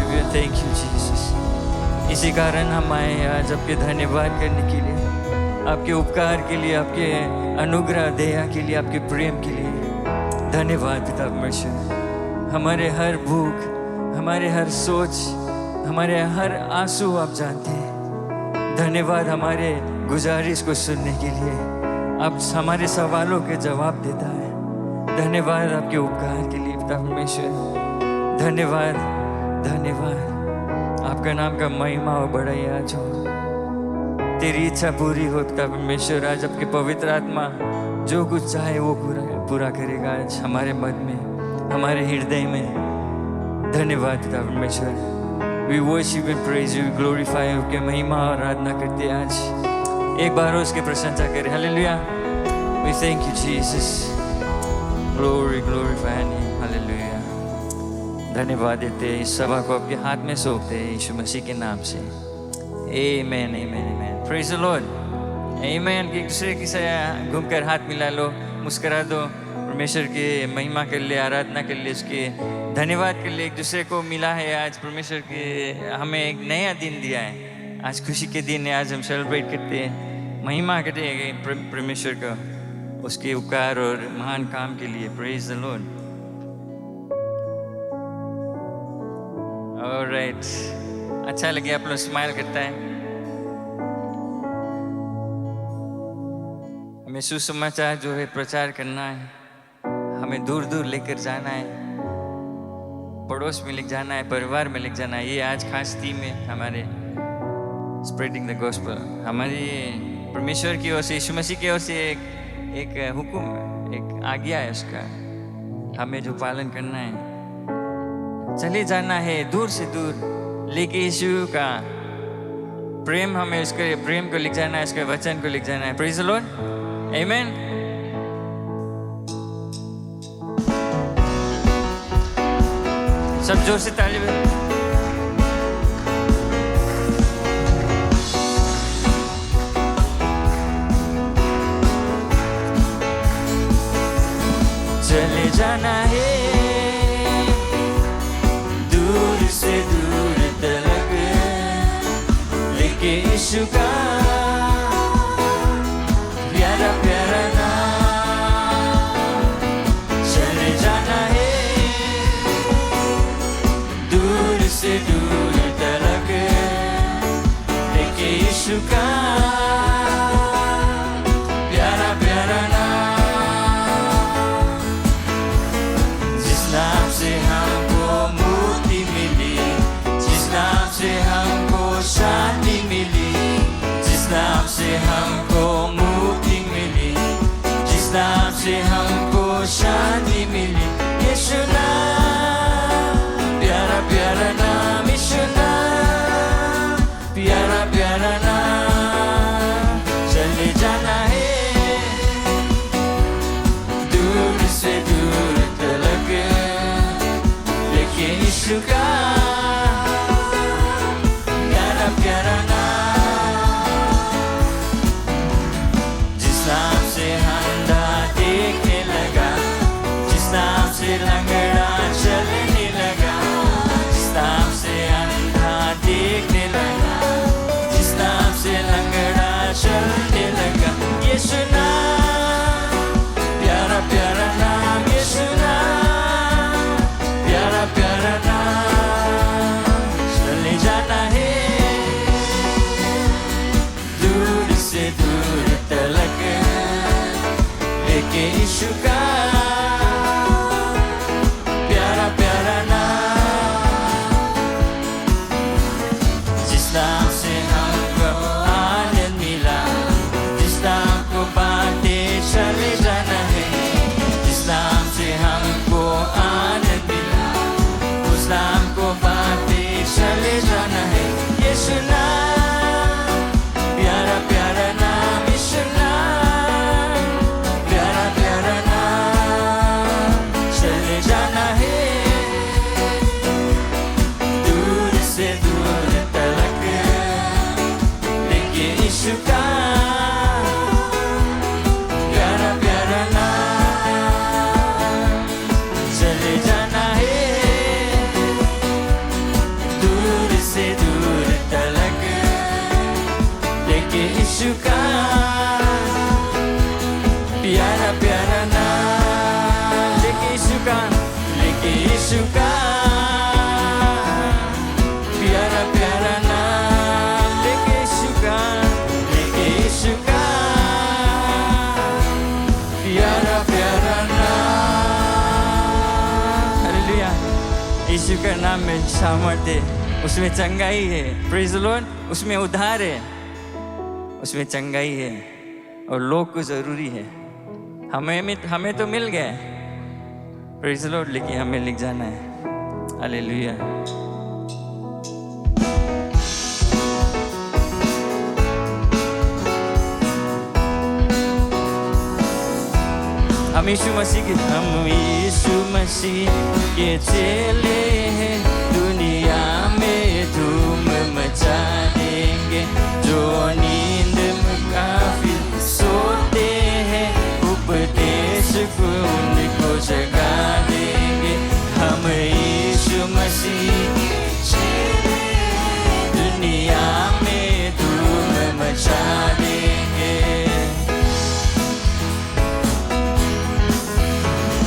worship you. Thank you, Jesus. इसी कारण हम आए हैं आज आपके धन्यवाद करने के लिए, आपके उपकार के लिए, आपके अनुग्रह दया के लिए, आपके प्रेम के लिए धन्यवाद पिता परमेश्वर। हमारे हर भूख, हमारे हर सोच, हमारे हर आंसू आप जानते हैं। धन्यवाद हमारे गुजारिश को सुनने के लिए, आप हमारे सवालों के जवाब देता है। धन्यवाद आपके उपकार के लिए पिता परमेश्वर। धन्यवाद, धन्यवाद। आपका नाम का महिमा और बड़ाई आज हो। तेरी इच्छा पूरी हो पिता परमेश्वर। आज आपके पवित्र आत्मा जो कुछ चाहे वो पूरा करेगा आज हमारे मन में, हमारे हृदय में। धन्यवाद पिता परमेश्वर। We worship and praise you, glorify, आपके महिमा और आराधना करते हैं आज। एक बार उसकी प्रशंसा करें। Hallelujah. We thank you Jesus. Glory, glorify and hallelujah. धन्यवाद देते हैं, इस सभा को आपके हाथ में सौंपते हैं यीशु मसीह के नाम से। आमेन, आमेन, आमेन। Praise the Lord. आमेन। एक दूसरे के साथ घूमकर हाथ मिला लो, मुस्कुरा दो। परमेश्वर की महिमा कर ले, आराधना कर ले, उसके धन्यवाद कर ले। एक दूसरे को मिला है आज परमेश्वर के, हमें एक नया दिन दिया है। आज खुशी के दिन है, आज हम सेलिब्रेट करते हैं, महिमा करते हैं परमेश्वर का, उसके उपकार और महान काम के लिए। Praise the Lord. ऑलराइट, अच्छा लगे आप लोग स्माइल करता है। हमें सुसमाचार जो है प्रचार करना है, हमें दूर दूर लेकर जाना है, पड़ोस में लेकर जाना है, परिवार में लेकर जाना है। ये आज खास थीम है हमारे स्प्रेडिंग द गॉस्पेल। हमारी परमेश्वर की ओर से, यीशु मसीह की ओर से एक हुक्म, एक आज्ञा है उसका, हमें जो पालन करना है। चले जाना है दूर से दूर लेके यीशु का प्रेम, हमें उसके प्रेम को लिख जाना है, उसके वचन को लिख जाना है। Praise the Lord. आमेन। सब जोर से ताली बजाओ। चले जाना है दूर से दूर तलक लेके यीशु का प्यारा प्यारा नाम। चले जाना है दूर से दूर तलक लेके यीशु का प्यारा प्यारा नाम। जिस नाम से हमको मुक्ति मिली, जिस नाम से हमको शांति मिली, जिस नाम से हमको मुक्ति मिली, जिस नाम से हमको शांति मिली। यीशु नाम, प्यारा प्यारा नाम, यीशु नाम, प्यारा प्यारा नाम। चले जाना है दूर से दूर तलक लेके यीशु का प्यारा प्यारा नाम। जिस नाम से अंधा देखने लगा, जिस नाम से लंगड़ा चलने लगा, जिस नाम से अंधा देखने लगा, जिस नाम से लंगड़ा चलने लगा। यीशु नाम, प्यारा प्यारा नाम, यीशु नाम, प्यारा प्यारा नाम। चले जाना है दूर से दूर तलक लेके यीशु का प्यारा प्यारा नाम। जिस नाम से हमको आनंद मिला, जिस नाम को का नाम में सामर्थ्य है, उसमें चंगाई है। Praise the Lord. उसमें उद्धार है, उसमें चंगाई है, और लोग को ज़रूरी है। हमें तो मिल गया है, प्रेज़ द लॉर्ड, लेकिन हमें लिख जाना है। हालेलुया। हम यीशु मसीह के चेले हैं, दुनिया में धूम मचा देंगे। जो नींद में काफी सोते हैं, उपदेश को उनको जगा देंगे। हम यीशु मसीह के चेले हैं, दुनिया में धूम मचा देंगे।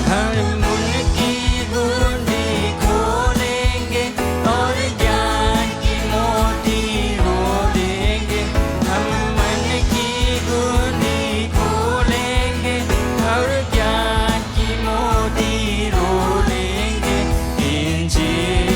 हम उनकी गुंडी खोलेंगे और ज्ञान की मोती खोलेंगे। हम मन की गुंडी खोलेंगे और ज्ञान की मोती खोलेंगे। इंजील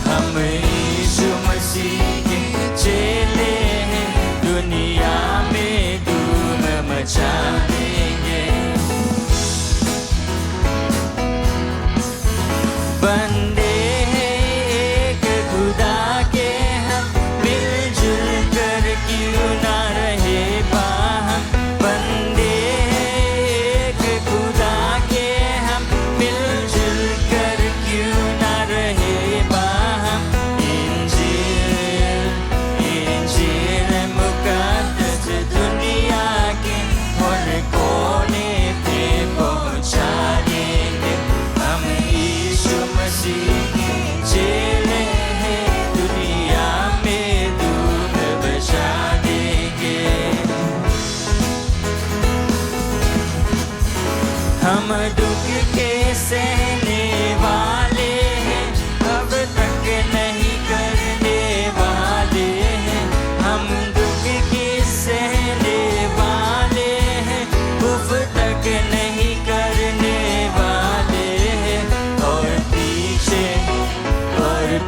हम यीशु मसीह के चेले हैं, दुनिया में धूम मचा देंगे। बंदे हैं एक खुदा के, हम मिलजुल कर क्यों ना रहे बाहम। बंदे हैं एक खुदा के, हम मिलजुल कर क्यों ना रहे बाहम। इंजील मुकद्दस दुनिया के हर कोने पे पहुंचा देंगे। हम यीशु मसीह के चेले हैं, दुनिया में धूम बचा देंगे। हम दुख के सहने वाले हैं, अब तक नहीं करने वाले हैं। हम दुख के सहने वाले हैं, उफ तक नहीं करने वाले हैं। और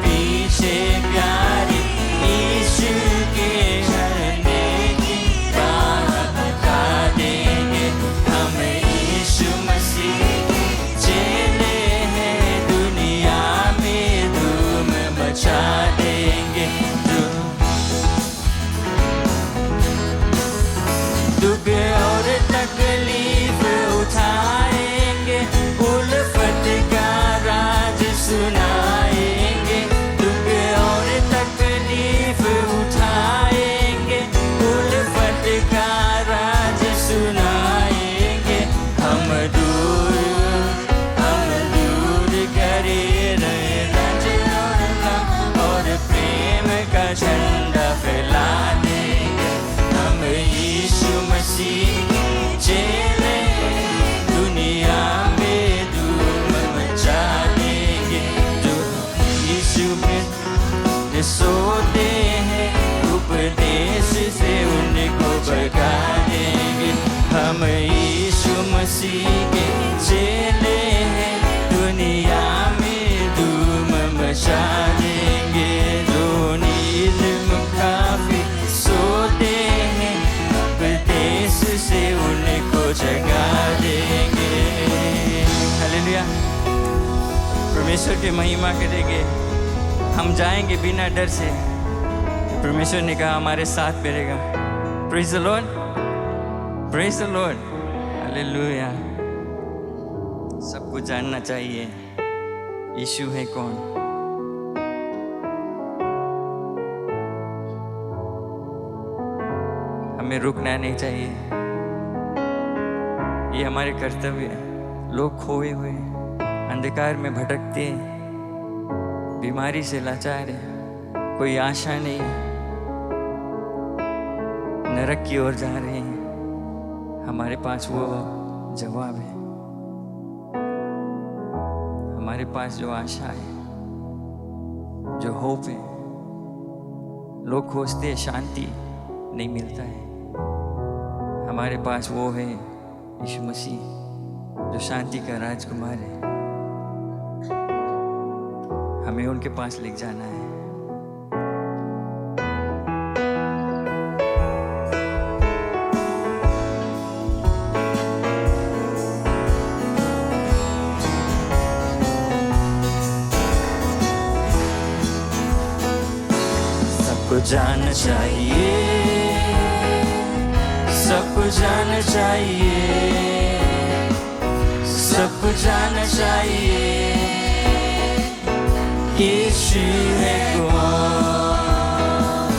पीछे प्यारे यीशु के झरने की राह बता देंगे। हम यीशु मसीह के चेले हैं, दुनिया में धूम मचा देंगे। जो दुख और तकलीफ उठाएंगे, उल्फत का राज सुनाएंगे। दुख और तकलीफ उठाएंगे, उल्फत का राज सुनाएंगे। हम दूर करे रहे रंज और गम, और प्रेम का झंडा फैला देंगे। हम यीशु मसीह के चेले, दुनिया में धूम मचा देंगे। जो यीशु में सोते हैं, उपदेश से उनको भगा देंगे। हम यीशु मसीह के चेले हैं, दुनिया में धूम मचा देंगे। जो नींद में काफी सोते हैं, उपदेश से उनको जगा देंगे। हालेलुया। परमेश्वर की महिमा करेंगे। हम जाएंगे बिना डर से। परमेश्वर ने कहा हमारे साथ रहेगा। Praise the Lord, praise the Lord. Hallelujah. सबको जानना चाहिए यीशु है कौन। हमें रुकना नहीं चाहिए, ये हमारे कर्तव्य है। लोग खोए हुए, अंधकार में भटकते हैं, बीमारी से लाचार है, कोई आशा नहीं है, नरक की ओर जा रहे हैं। हमारे पास वो जवाब है, हमारे पास जो आशा है, जो होप है। लोग खोजते हैं, शांति नहीं मिलता है, हमारे पास वो है यीशु मसीह जो शांति का राजकुमार है। हमें उनके पास ले जाना है। सबको जानना चाहिए, सबको जानना चाहिए, सबको जानना चाहिए यीशु है कौन।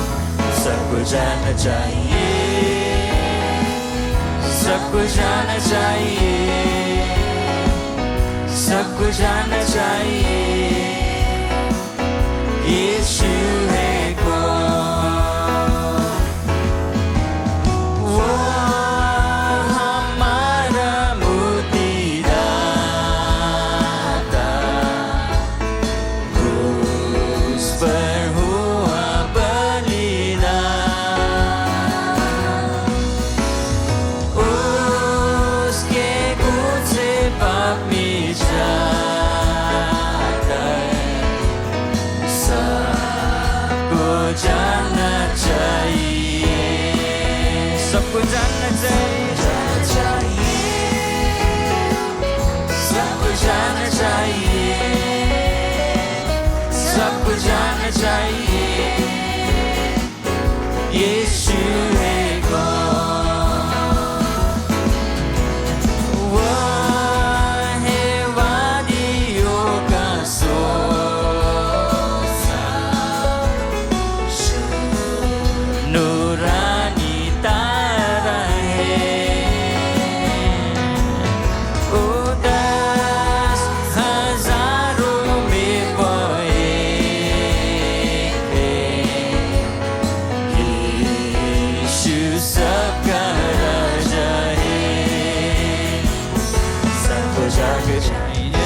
सबको जानना चाहिए, सबको जानना चाहिए, सबको जानना चाहिए यीशु है कौन। वो हमारा मुक्तिदाता, क्रूस पर हुआ बलिदान, उसके खून से पाप मिट जाता है। सबको जानना चाहिए, सबको जानना चाहिए, सबको जानना चाहिए, सबको जानना चाहिए यीशु है कौन। वो है वादियों का सोसा, नूरानी तारा है, वो 10,000 में वो एक है। यीशु सबका राजा है। सबको जाकर चाहिए,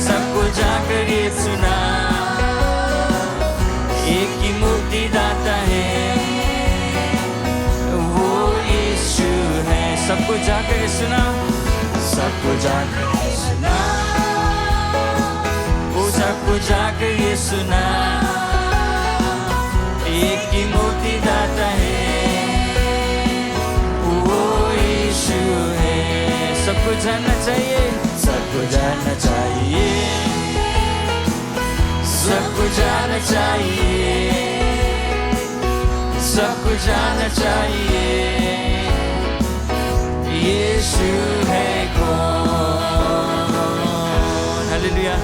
सबको जाकर ये सुना, एक ही मुक्तिदाता है, वो यीशु है। सबको जाकर ये सुना, सबको जाकर ये सुना, वो सबको जाकर ये सुना, एक ही मुक्तिदाता है, वो यीशु है। सबको जानना चाहिए, सबको जानना चाहिए, सबको जानना चाहिए, सबको जानना चाहिए यीशु है कौन। हालेलुया।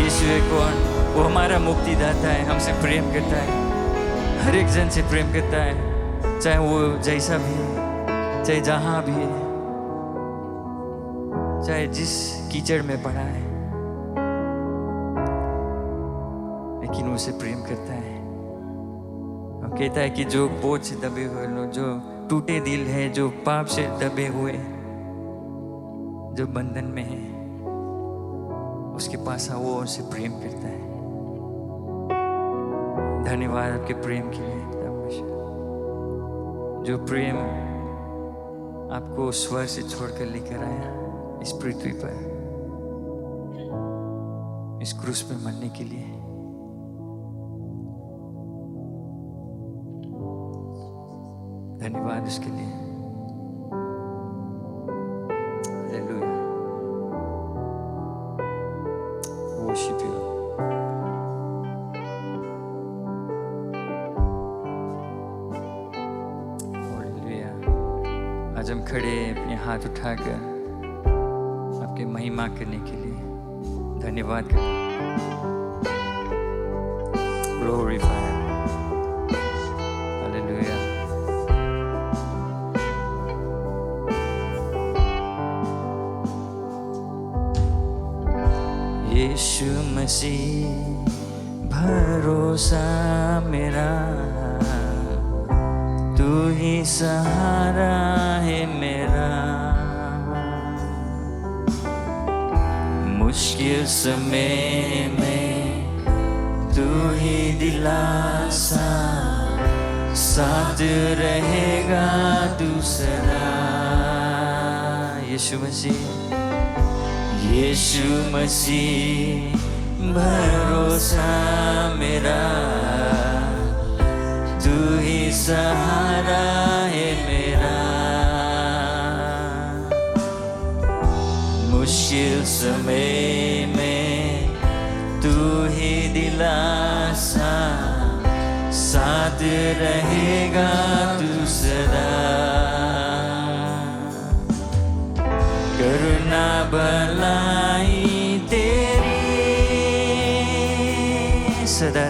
यीशु है कौन? वो हमारा मुक्तिदाता है, हमसे प्रेम करता है, हर एक जन से प्रेम करता है, चाहे वो जैसा भी है, चाहे जहाँ भी है, चाहे जिस कीचड़ में पड़ा है, लेकिन उसे प्रेम करता है। और कहता है कि जो बोझ से दबे हुए लोग, जो टूटे दिल है, जो पाप से दबे हुए, जो बंधन में है, उसके पास वो उसे प्रेम करता है। धन्यवाद आपके प्रेम के लिए, जो प्रेम आपको स्वर्ग से छोड़कर लेकर आया इस पृथ्वी पर, इस क्रूस पे मरने के लिए। धन्यवाद उसके लिए। हालेलुया। Worship you. हालेलुया। आज हम खड़े अपने हाथ उठाकर आपके महिमा करने के लिए धन्यवाद करते हैं। Glorify. Hallelujah. यीशु मसीह भरोसा मेरा, तू ही सहारा है मेरा, मुश्किल समय में तू ही दिलासा, साथ रहेगा तू सदा। यीशु मसीह, यीशु मसीह भरोसा मेरा, तू ही सहारा है मेरा। मुश्किल समय में तू ही दिलासा, साथ रहेगा तू सदा। करुणा भलाई तेरी सदा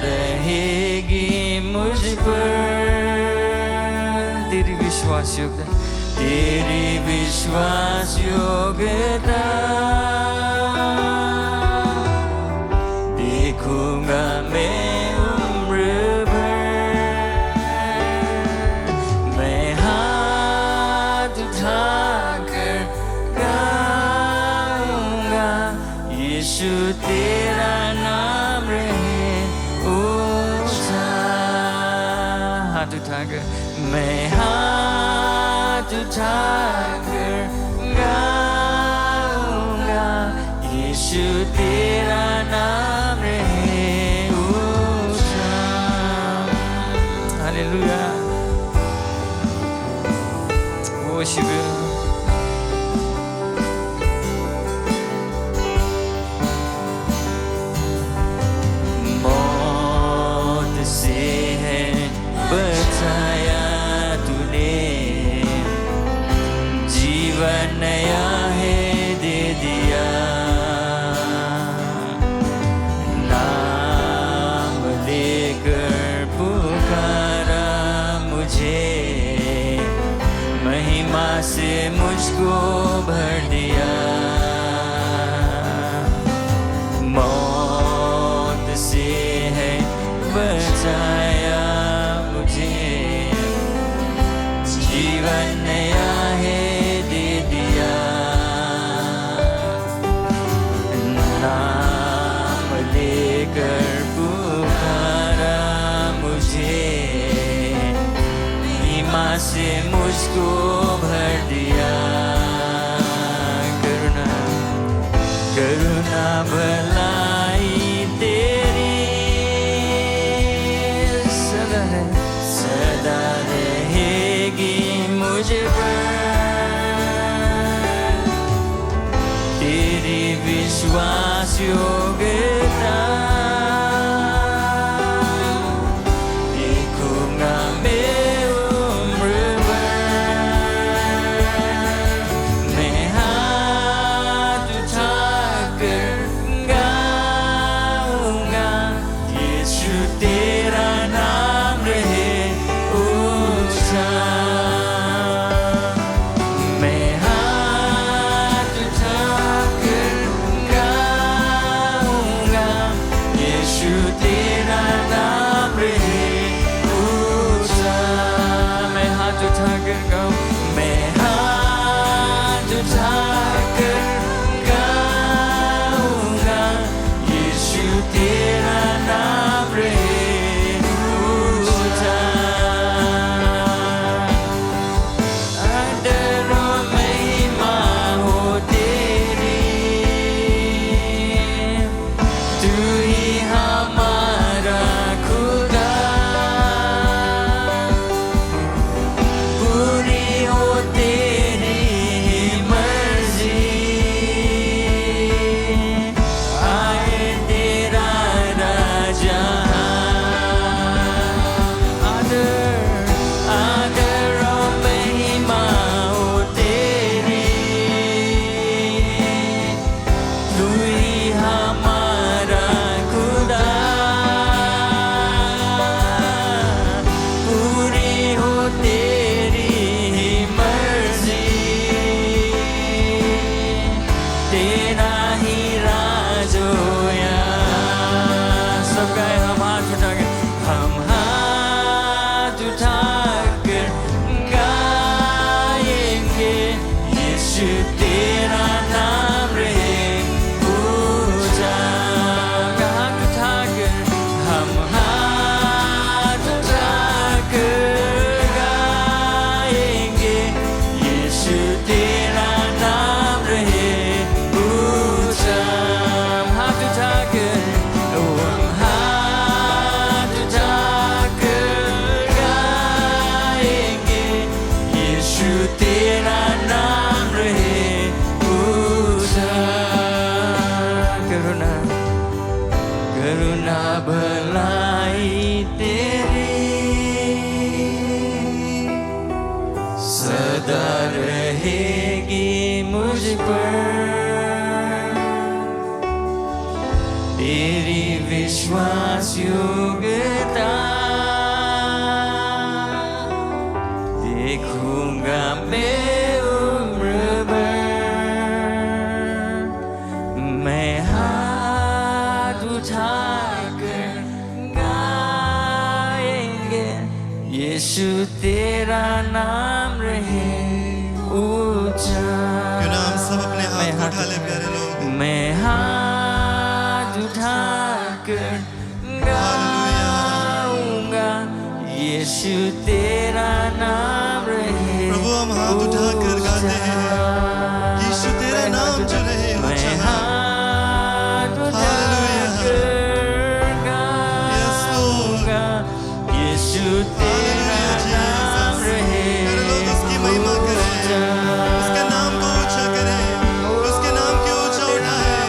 रहेगी मुझ पर। तेरी विश्वास योग्यता, तेरी विश्वास योग्यता देखूंगा मैं उम्र भर। मैं हाथ उठाकर गाऊंगा, यीशु तेरा नाम रहे ऊंचा। हाथ उठाकर, मैं हाथ उठाकर गाऊंगा, यीशु तेरा नाम रहे ऊंचा। हालेलुया। worship you. मौत से है बचाया तूने, जीवन नया है दे दिया। नाम लेकर पुकारा मुझे, महिमा से मुझको भर दिया। मौत से है बचाया मुझे, जीवन नया है दे दिया। नाम लेकर पुकारा मुझे, महिमा से मुझको भर दिया। करुणा करुणा भलाई तेरी सदा रहेगी मुझ पर। तेरी विश्वास योग्यता देखूंगा मैं उम्र भर। मैं हाथ उठाकर गाऊंगा, यीशु तेरा नाम रहे ऊंचा। मैं हाथ उठाकर गाऊंगा, सदा रहेगी मुझ पर तेरी विश्वास योग्यता। देखूंगा मैं उम्र भर, मैं हाथ उठाकर गाएंगे यीशु तेरा नाम रहे ऊंचा। क्यों ना हम सब अपने हाथ को उठा ले प्यारे लोग। मैं हाथ उठाकर गाऊंगा यीशु तेरा नाम रहे। प्रभु हम हाथ उठाकर गाते हैं यीशु तेरा नाम जो रहे ऊंचा। हाथ उठाकर गाऊंगा यीशु तेरा नाम रहे उसकी महिमा करें, उसके नाम को ऊंचा करें, उसके नाम की ऊंचा उठाएं,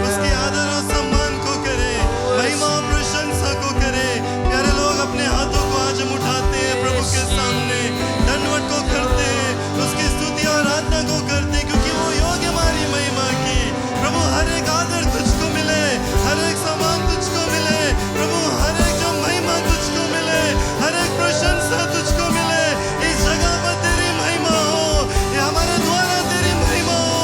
उसकी आदर और सम्मान को करें, महिमा और प्रशंसा को करें। प्यारे लोग अपने हाथों को आज हम उठाते हैं प्रभु के सामने, दंडवत को करते हैं, उसकी स्तुति और आराधना को करते हैं क्योंकि वो योग्य हमारी महिमा की। प्रभु हर एक आदर तुझको मिले, हर एक सम्मान तुझको मिले प्रभु, हर एक जो महिमा तुझको मिले, हर एक प्रशंसा तुझको मिले। इस जगह पर तेरी महिमा हो, ये हमारे द्वारा तेरी महिमा हो,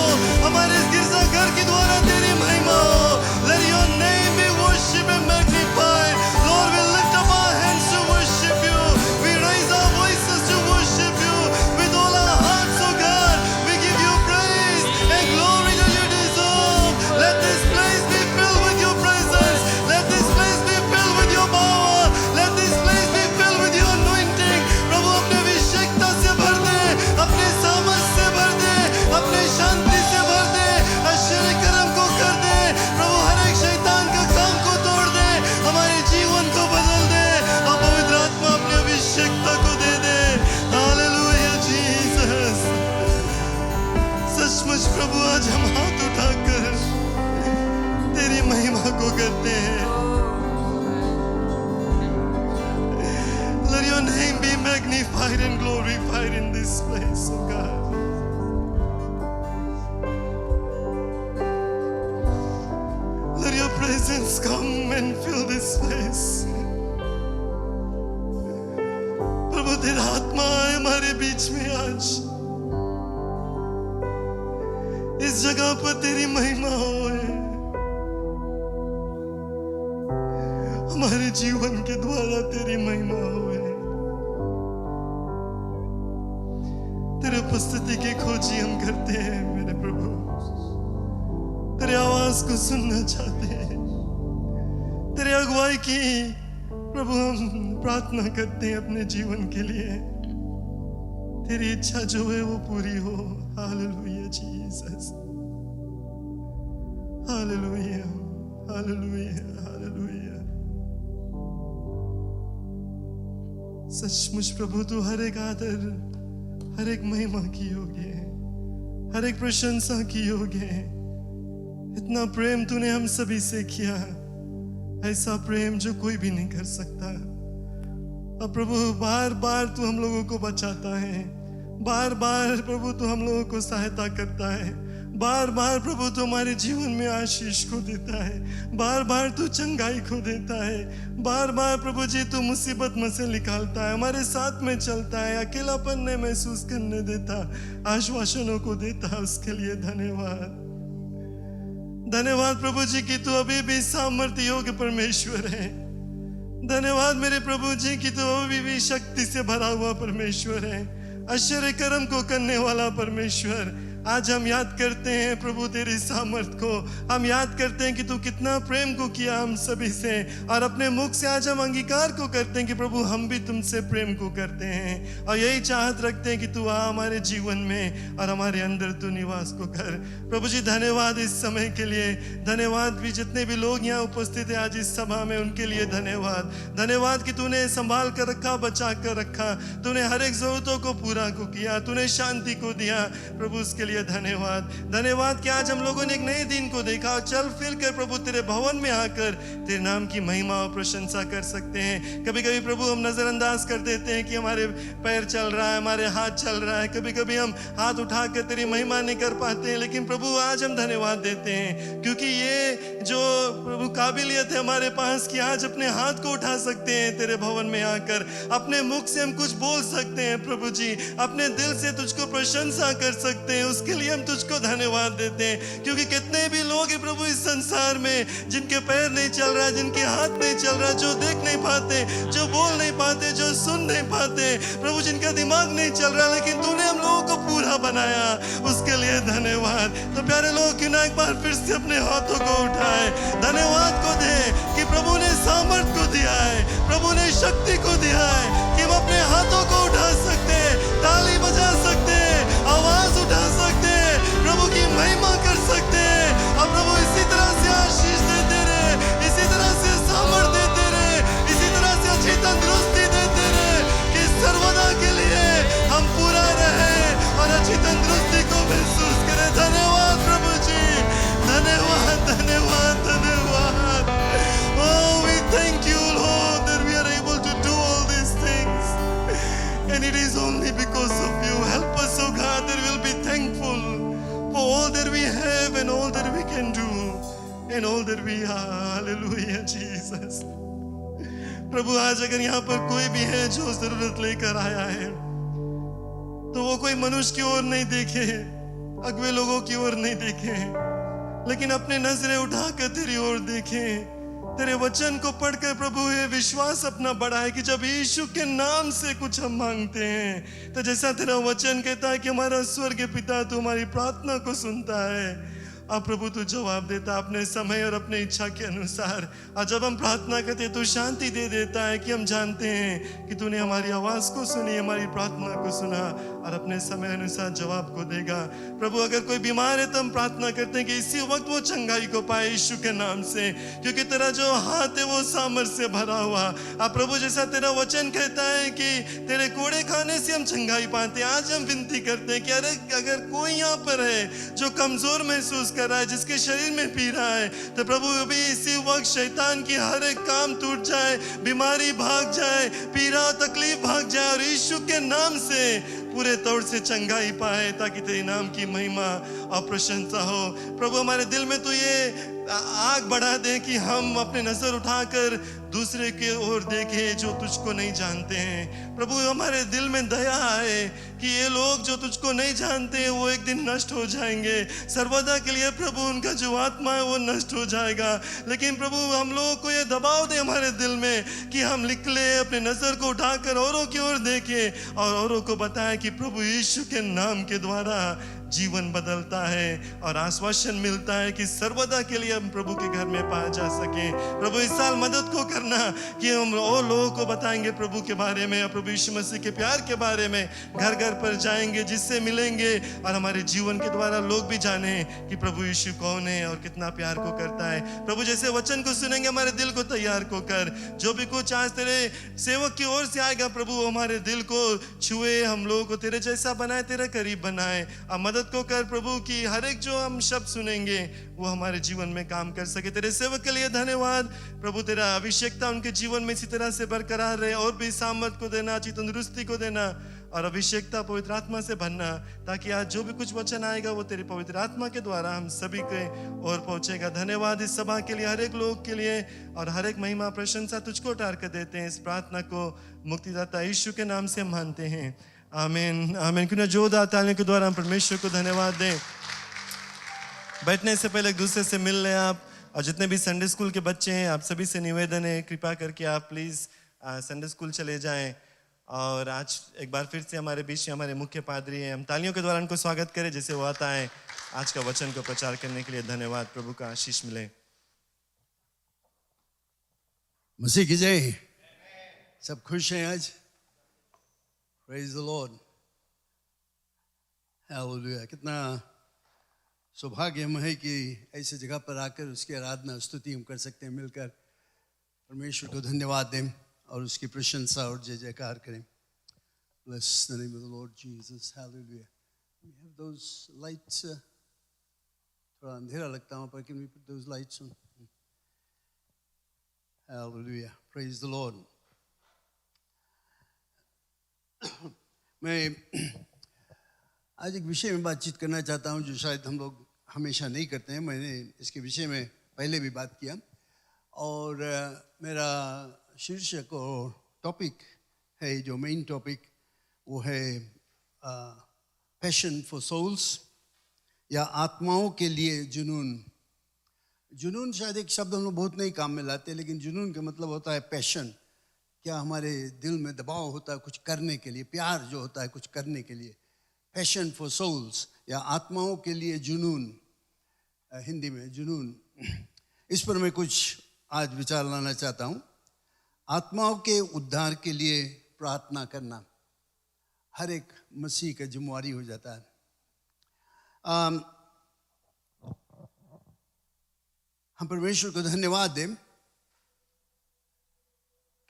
हमारे इस गिरजाघर के द्वारा तेरी महिमा हो। Let your name be worshipped and magnified. Lord, we lift up our hands to worship you. We raise our voices to worship you with all our hearts, oh God. We give you praise and glory that you deserve. Let this place be filled with your presence. Let this place be filled with your power. Let this place be filled with your anointing. प्रभु अपने अभिषेकता से भर दे, अपने सामर्थ से भर दे, अपने शांति से भर दे, आश्चर्य कर्म को कर दे प्रभु। हर एक शैतान का काम को तोड़ दे, हमारे जीवन को बदल दे और पवित्र आत्मा अपनी अभिषेकता को दे दे। Hallelujah Jesus. सचमुच प्रभु आज हम हाथ उठाकर तेरी महिमा को करते हैं। Let your name be magnified and glorified in this place, oh God. Let your presence come and fill this place. प्रभु तेरा आत्मा है हमारे बीच में आज। इस जगह पर तेरी महिमा होए, हमारे जीवन के द्वारा तेरी महिमा होए। तेरे उपस्थिति की खोजी हम करते हैं मेरे प्रभु, तेरे आवाज को सुनना चाहते हैं, तेरे अगुवाई की प्रभु हम प्रार्थना करते हैं अपने जीवन के लिए। तेरी इच्छा जो है वो पूरी हो। Hallelujah Jesus, hallelujah, hallelujah, hallelujah. सचमुच प्रभु तू हर एक आदर, हर एक महिमा की योग्य है, हर एक प्रशंसा की योग्य है। इतना प्रेम तूने हम सभी से किया, ऐसा प्रेम जो कोई भी नहीं कर सकता। और प्रभु बार बार तू हम लोगों को बचाता है, बार बार प्रभु तू हम लोगों को सहायता करता है, बार बार प्रभु तू हमारे जीवन में आशीष को देता है, बार बार तू चंगाई को देता है, बार बार प्रभु जी तू मुसीबत में से निकालता है, हमारे साथ में चलता है, अकेलापन नहीं महसूस करने देता, आश्वासनों को देता है। उसके लिए धन्यवाद। धन्यवाद प्रभु जी कि तू अभी भी सामर्थ्य योग्य परमेश्वर है। धन्यवाद मेरे प्रभु जी कि तू अभी भी शक्ति से भरा हुआ परमेश्वर है, आश्चर्य कर्म को करने वाला परमेश्वर। आज हम याद करते हैं प्रभु तेरी सामर्थ को, हम याद करते हैं कि तू कितना प्रेम को किया हम सभी से, और अपने मुख से आज हम अंगीकार को करते हैं कि प्रभु हम भी तुमसे प्रेम को करते हैं और यही चाहत रखते हैं कि तू आ हमारे जीवन में और हमारे अंदर तू निवास को कर। प्रभु जी धन्यवाद इस समय के लिए, धन्यवाद भी जितने भी लोग यहाँ उपस्थित हैं आज इस सभा में उनके लिए धन्यवाद। धन्यवाद कि तूने संभाल कर रखा, बचा कर रखा, तूने हर एक जरूरतों को पूरा को किया, तूने शांति को दिया। प्रभु उसके लिए लिए धन्यवाद। धन्यवाद कि आज हम लोगों ने एक नए दिन को देखा और चल फिर कर प्रभु तेरे भवन में आकर तेरे नाम की महिमा और प्रशंसा कर सकते हैं। कभी कभी प्रभु हम नजरअंदाज कर देते हैं कि हमारे पैर चल रहा है, हमारे हाथ चल रहा है, कभी कभी हम हाथ उठा कर तेरी महिमा नहीं कर पाते हैं, लेकिन प्रभु आज हम धन्यवाद देते हैं क्योंकि ये जो प्रभु काबिलियत है हमारे पास कि आज अपने हाथ को उठा सकते हैं तेरे भवन में आकर, अपने मुख से हम कुछ बोल सकते हैं प्रभु जी, अपने दिल से तुझको प्रशंसा कर सकते हैं, उसके लिए हम तुझको धन्यवाद देते हैं। क्योंकि कितने भी लोग हैं प्रभु इस संसार में जिनके पैर नहीं चल रहा, जिनके हाथ नहीं चल रहा, जो देख नहीं पाते, जो बोल नहीं पाते, जो सुन नहीं पाते, प्रभु जिनका दिमाग नहीं चल रहा, लेकिन तूने हम लोगों को पूरा बनाया, उसके लिए धन्यवाद। तो प्यारे लोग क्यों ना एक बार फिर से अपने हाथों को उठाए, धन्यवाद को दे कि प्रभु ने सामर्थ को दिया है, प्रभु ने शक्ति को दिया है कि हम अपने हाथों को उठा सकते हैं, ताली बजा सकते हैं, आवाज उठा सकते हैं, प्रभु की महिमा कर सकते हैं। और प्रभु इसी तरह से आशीष देते रहे, इसी तरह से सामर्थ देते रहे, इसी तरह से अच्छी तंदुरुस्ती देते रहे कि सर्वदा के लिए हम पूरा रहे और अच्छी तंदुरुस्ती को महसूस करें। धन्यवाद प्रभु जी, धन्यवाद धन्यवाद धन्यवाद। Oh, we thank you Lord that we are able to do all these things and it is only because of you. Help us oh God that we will be thankful for all that we have and all that we can do and all that we are. Hallelujah Jesus. प्रभु आज अगर यहाँ पर कोई भी है जो जरूरत लेकर आया है तो वो कोई मनुष्य की ओर नहीं देखे, अगवे लोगों की ओर नहीं देखे, लेकिन अपने नजरें उठाकर तेरी ओर देखें, तेरे वचन को पढ़कर प्रभु ये विश्वास अपना बढ़ाए कि जब यीशु के नाम से कुछ हम मांगते हैं तो जैसा तेरा वचन कहता है कि हमारा स्वर्गीय पिता तू हमारी प्रार्थना को सुनता है, अब प्रभु तू जवाब देता अपने समय और अपने इच्छा के अनुसार। और जब हम प्रार्थना करते तू शांति दे देता है कि हम जानते हैं कि तूने हमारी आवाज को सुनी, हमारी प्रार्थना को सुना और अपने समय अनुसार जवाब को देगा। प्रभु अगर कोई बीमार है तो हम प्रार्थना करते हैं कि इसी वक्त वो चंगाई को पाए यीशु के नाम से, क्योंकि तेरा जो हाथ है वो सामर्थ से भरा हुआ। अब प्रभु जैसा तेरा वचन कहता है कि तेरे कोड़े खाने से हम चंगाई पाते हैं, आज हम विनती करते हैं कि अरे अगर कोई यहाँ पर है जो कमजोर महसूस कर रहा है, जिसके शरीर में पीड़ा है, तो प्रभु अभी इसी वक्त शैतान की हर एक काम टूट जाए, बीमारी भाग जाए, पीड़ा तकलीफ भाग जाए और यीशु के नाम से पूरे तौर से चंगाई पाए ताकि तेरे नाम की महिमा और प्रशंसा हो। प्रभु हमारे दिल में तो ये आग बढ़ा दे कि हम अपने नजर उठाकर दूसरे की ओर देखें जो तुझको नहीं जानते हैं। प्रभु हमारे दिल में दया आए कि ये लोग जो तुझको नहीं जानते हैं वो एक दिन नष्ट हो जाएंगे, सर्वदा के लिए प्रभु उनका जो आत्मा है वो नष्ट हो जाएगा। लेकिन प्रभु हम लोगों को ये दबाव दे हमारे दिल में कि हम निकले, अपने नजर को उठाकर औरों की ओर देखें और औरों को बताएं कि प्रभु यीशु के नाम के द्वारा जीवन बदलता है और आश्वासन मिलता है कि सर्वदा के लिए हम प्रभु के घर में पाए जा सके। प्रभु इस साल मदद को करना कि हम और लोगों को बताएंगे प्रभु के बारे में, प्रभु यीशु मसीह के प्यार के बारे में, घर घर पर जाएंगे, जिससे मिलेंगे और हमारे जीवन के द्वारा लोग भी जाने कि प्रभु यीशु कौन है और कितना प्यार को करता है। प्रभु जैसे वचन को सुनेंगे हमारे दिल को तैयार को कर, जो भी कुछ आज तेरे सेवक की ओर से आएगा प्रभु हमारे दिल को छुए, हम लोगों को तेरे जैसा बनाए, तेरे करीब बनाए। और मदद को कर प्रभु की हर एक जो हम शब्द सुनेंगे वो हमारे जीवन में काम कर सके। तेरे सेवक के लिए धन्यवाद प्रभु, तेरा अभिषेकता उनके जीवन में इसी तरह से बरकरार रहे और भी सामर्थ को देना, अच्छी तंदुरुस्ती को देना और अभिषेकता पवित्र आत्मा से भरना, ताकि आज जो भी कुछ वचन आएगा वो तेरी पवित्र आत्मा के द्वारा हम सभी के ओर पहुंचेगा। धन्यवाद इस सभा के लिए, हर एक लोग के लिए और हर एक महिमा प्रशंसा तुझको टार कर देते हैं। इस प्रार्थना को मुक्तिदाता यीशु के नाम से मानते हैं, आमीन आमीन। क्यों ना जोरदार तालियों के द्वारा हम परमेश्वर को धन्यवाद दें। बैठने से पहले एक दूसरे से मिल लें आप, और जितने भी संडे स्कूल के बच्चे हैं आप सभी से निवेदन है कृपा करके आप प्लीज़ संडे स्कूल चले जाएं। और आज एक बार फिर से हमारे बीच में हमारे मुख्य पादरी हैं, हम तालियों के द्वारा उनको स्वागत करें जैसे वो आता है आज का वचन को प्रचार करने के लिए। धन्यवाद, प्रभु का आशीष मिले। मसीह की जय। सब खुश हैं आज? Praise the Lord, hallelujah. कितना सौभाग्य हम है कि ऐसी जगह पर आकर उसकी आराधना स्तुति हम कर सकते हैं, मिलकर परमेश्वर को धन्यवाद दें और उसकी प्रशंसा और जय जयकार करें। Bless the name of the Lord Jesus, hallelujah. We have those lights. थोड़ा अंधेरा लगता है वहाँ पर. Can we put those lights on? Hallelujah. Praise the Lord. मैं आज एक विषय में बातचीत करना चाहता हूँ जो शायद हम लोग हमेशा नहीं करते हैं. मैंने इसके विषय में पहले भी बात किया और मेरा शीर्षक और टॉपिक है, जो मेन टॉपिक वो है पैशन फॉर सोल्स या आत्माओं के लिए जुनून. जुनून शायद एक शब्द हम लोग बहुत नहीं काम में लाते, लेकिन जुनून का मतलब होता है पैशन. क्या हमारे दिल में दबाव होता है कुछ करने के लिए, प्यार जो होता है कुछ करने के लिए. पैशन फॉर सोल्स या आत्माओं के लिए जुनून, हिंदी में जुनून. इस पर मैं कुछ आज विचार लाना चाहता हूँ. आत्माओं के उद्धार के लिए प्रार्थना करना हर एक मसीह का जिम्मेवारी हो जाता है. हम परमेश्वर को धन्यवाद दें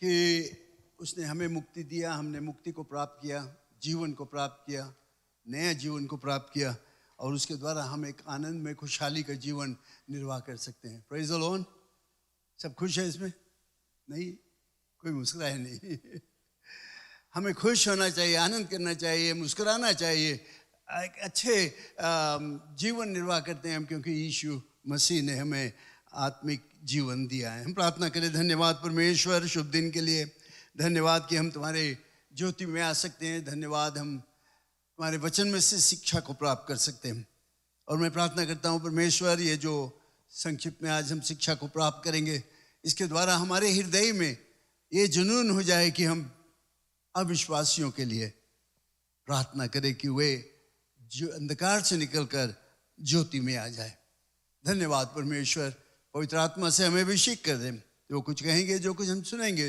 कि उसने हमें मुक्ति दिया, हमने मुक्ति को प्राप्त किया, जीवन को प्राप्त किया, नया जीवन को प्राप्त किया और उसके द्वारा हम एक आनंद में खुशहाली का जीवन निर्वाह कर सकते हैं. Praise the Lord. सब खुश है इसमें? नहीं, कोई मुस्कुराए नहीं. हमें खुश होना चाहिए, आनंद करना चाहिए, मुस्कुराना चाहिए. एक अच्छे जीवन निर्वाह करते हैं हम क्योंकि यीशु मसीह ने हमें आत्मिक जीवन दिया है. हम प्रार्थना करें. धन्यवाद परमेश्वर शुभ दिन के लिए. धन्यवाद कि हम तुम्हारे ज्योति में आ सकते हैं. धन्यवाद हम तुम्हारे वचन में से शिक्षा को प्राप्त कर सकते हैं. और मैं प्रार्थना करता हूँ परमेश्वर, ये जो संक्षिप्त में आज हम शिक्षा को प्राप्त करेंगे, इसके द्वारा हमारे हृदय में ये जुनून हो जाए कि हम अविश्वासियों के लिए प्रार्थना करें कि वे जो अंधकार से निकलकर ज्योति में आ जाए. धन्यवाद परमेश्वर. पवित्र आत्मा से हमें अभिषेक कर दें. जो कुछ कहेंगे, जो कुछ हम सुनेंगे,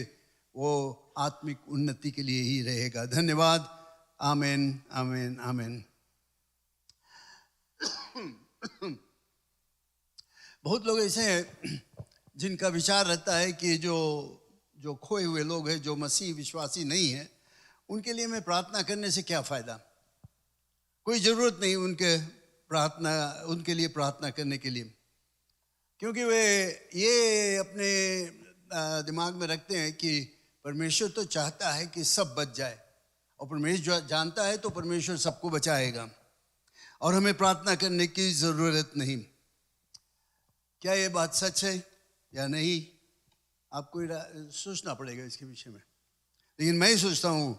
वो आत्मिक उन्नति के लिए ही रहेगा. धन्यवाद. आमीन, आमीन, आमीन. बहुत लोग ऐसे हैं जिनका विचार रहता है कि जो खोए हुए लोग हैं, जो मसीह विश्वासी नहीं है, उनके लिए मैं प्रार्थना करने से क्या फ़ायदा. कोई ज़रूरत नहीं उनके लिए प्रार्थना करने के लिए, क्योंकि वे ये अपने दिमाग में रखते हैं कि परमेश्वर तो चाहता है कि सब बच जाए और परमेश्वर जानता है तो परमेश्वर सबको बचाएगा और हमें प्रार्थना करने की ज़रूरत नहीं. क्या ये बात सच है या नहीं, आपको सोचना पड़ेगा इसके विषय में. लेकिन मैं सोचता हूँ